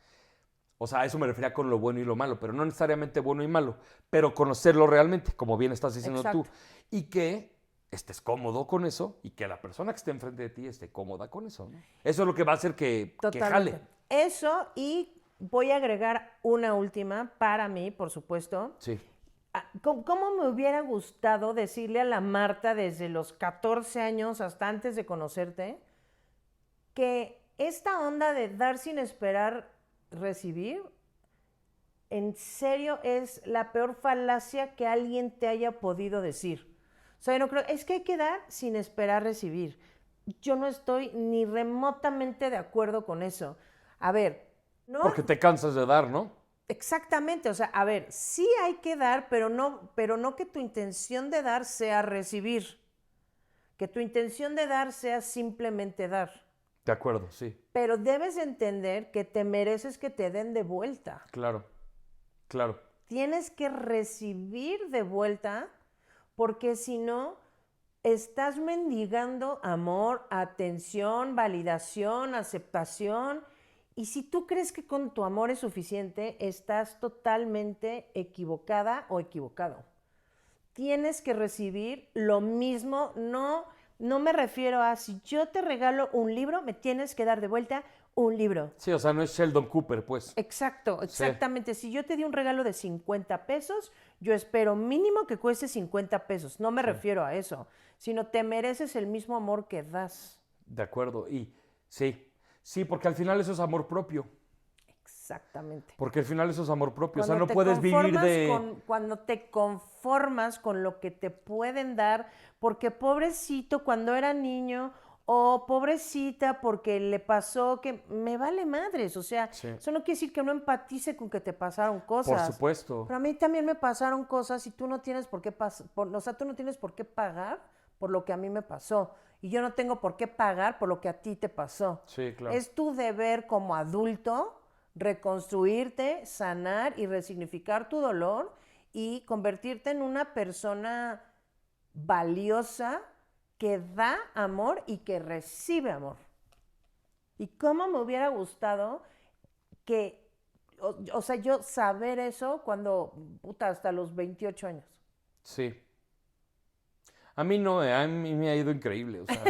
O sea, a eso me refería con lo bueno y lo malo, pero no necesariamente bueno y malo, pero conocerlo realmente, como bien estás diciendo tú. Y que estés cómodo con eso y que la persona que esté enfrente de ti esté cómoda con eso, ¿no? Eso es lo que va a hacer que jale. Eso, y voy a agregar una última para mí, por supuesto. Sí. ¿Cómo me hubiera gustado decirle a la Marta desde los 14 años hasta antes de conocerte que esta onda de dar sin esperar recibir, en serio es la peor falacia que alguien te haya podido decir? O sea, yo no creo, es que hay que dar sin esperar recibir. Yo no estoy ni remotamente de acuerdo con eso. A ver, ¿no? Porque te cansas de dar, ¿no? Exactamente, o sea, a ver, sí hay que dar, pero no que tu intención de dar sea recibir. Que tu intención de dar sea simplemente dar. De acuerdo, sí. Pero debes entender que te mereces que te den de vuelta. Claro, claro. Tienes que recibir de vuelta, porque si no, estás mendigando amor, atención, validación, aceptación. Y si tú crees que con tu amor es suficiente, estás totalmente equivocada o equivocado. Tienes que recibir lo mismo. No me refiero a si yo te regalo un libro, me tienes que dar de vuelta un libro. Sí, o sea, no es Sheldon Cooper, pues. Exacto, exactamente. Sí. Si yo te di un regalo de 50 pesos, yo espero mínimo que cueste 50 pesos. No me refiero a eso, sino te mereces el mismo amor que das. De acuerdo, y sí, porque al final eso es amor propio. Exactamente. Porque al final eso es amor propio, o sea, no puedes vivir de... Cuando te conformas con lo que te pueden dar, porque pobrecito cuando era niño, o pobrecita porque le pasó que me vale madres, o sea, eso no quiere decir que no empatice con que te pasaron cosas. Por supuesto. Pero a mí también me pasaron cosas y tú no tienes por qué tú no tienes por qué pagar por lo que a mí me pasó. Y yo no tengo por qué pagar por lo que a ti te pasó. Sí, claro. Es tu deber como adulto reconstruirte, sanar y resignificar tu dolor y convertirte en una persona valiosa que da amor y que recibe amor. Y cómo me hubiera gustado que, o sea, yo saber eso cuando, hasta los 28 años. Sí. A mí no, a mí me ha ido increíble, o sea.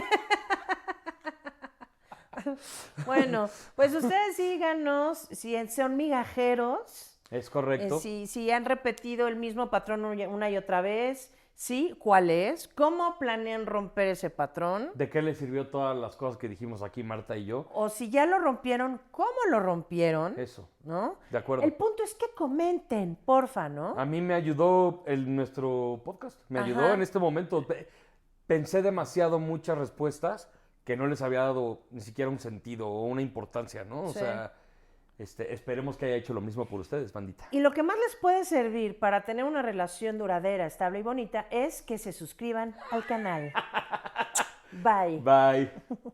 Bueno, pues ustedes síganos, si son migajeros. Es correcto. Si han repetido el mismo patrón una y otra vez, ¿sí? ¿Cuál es? ¿Cómo planean romper ese patrón? ¿De qué les sirvió todas las cosas que dijimos aquí Marta y yo? O si ya lo rompieron, ¿cómo lo rompieron? Eso. ¿No? De acuerdo. El punto es que comenten, porfa, ¿no? A mí me ayudó nuestro podcast. Me ayudó en este momento. Pensé demasiado muchas respuestas que no les había dado ni siquiera un sentido o una importancia, ¿no? O sea, esperemos que haya hecho lo mismo por ustedes, bandita. Y lo que más les puede servir para tener una relación duradera, estable y bonita es que se suscriban al canal. Bye. Bye.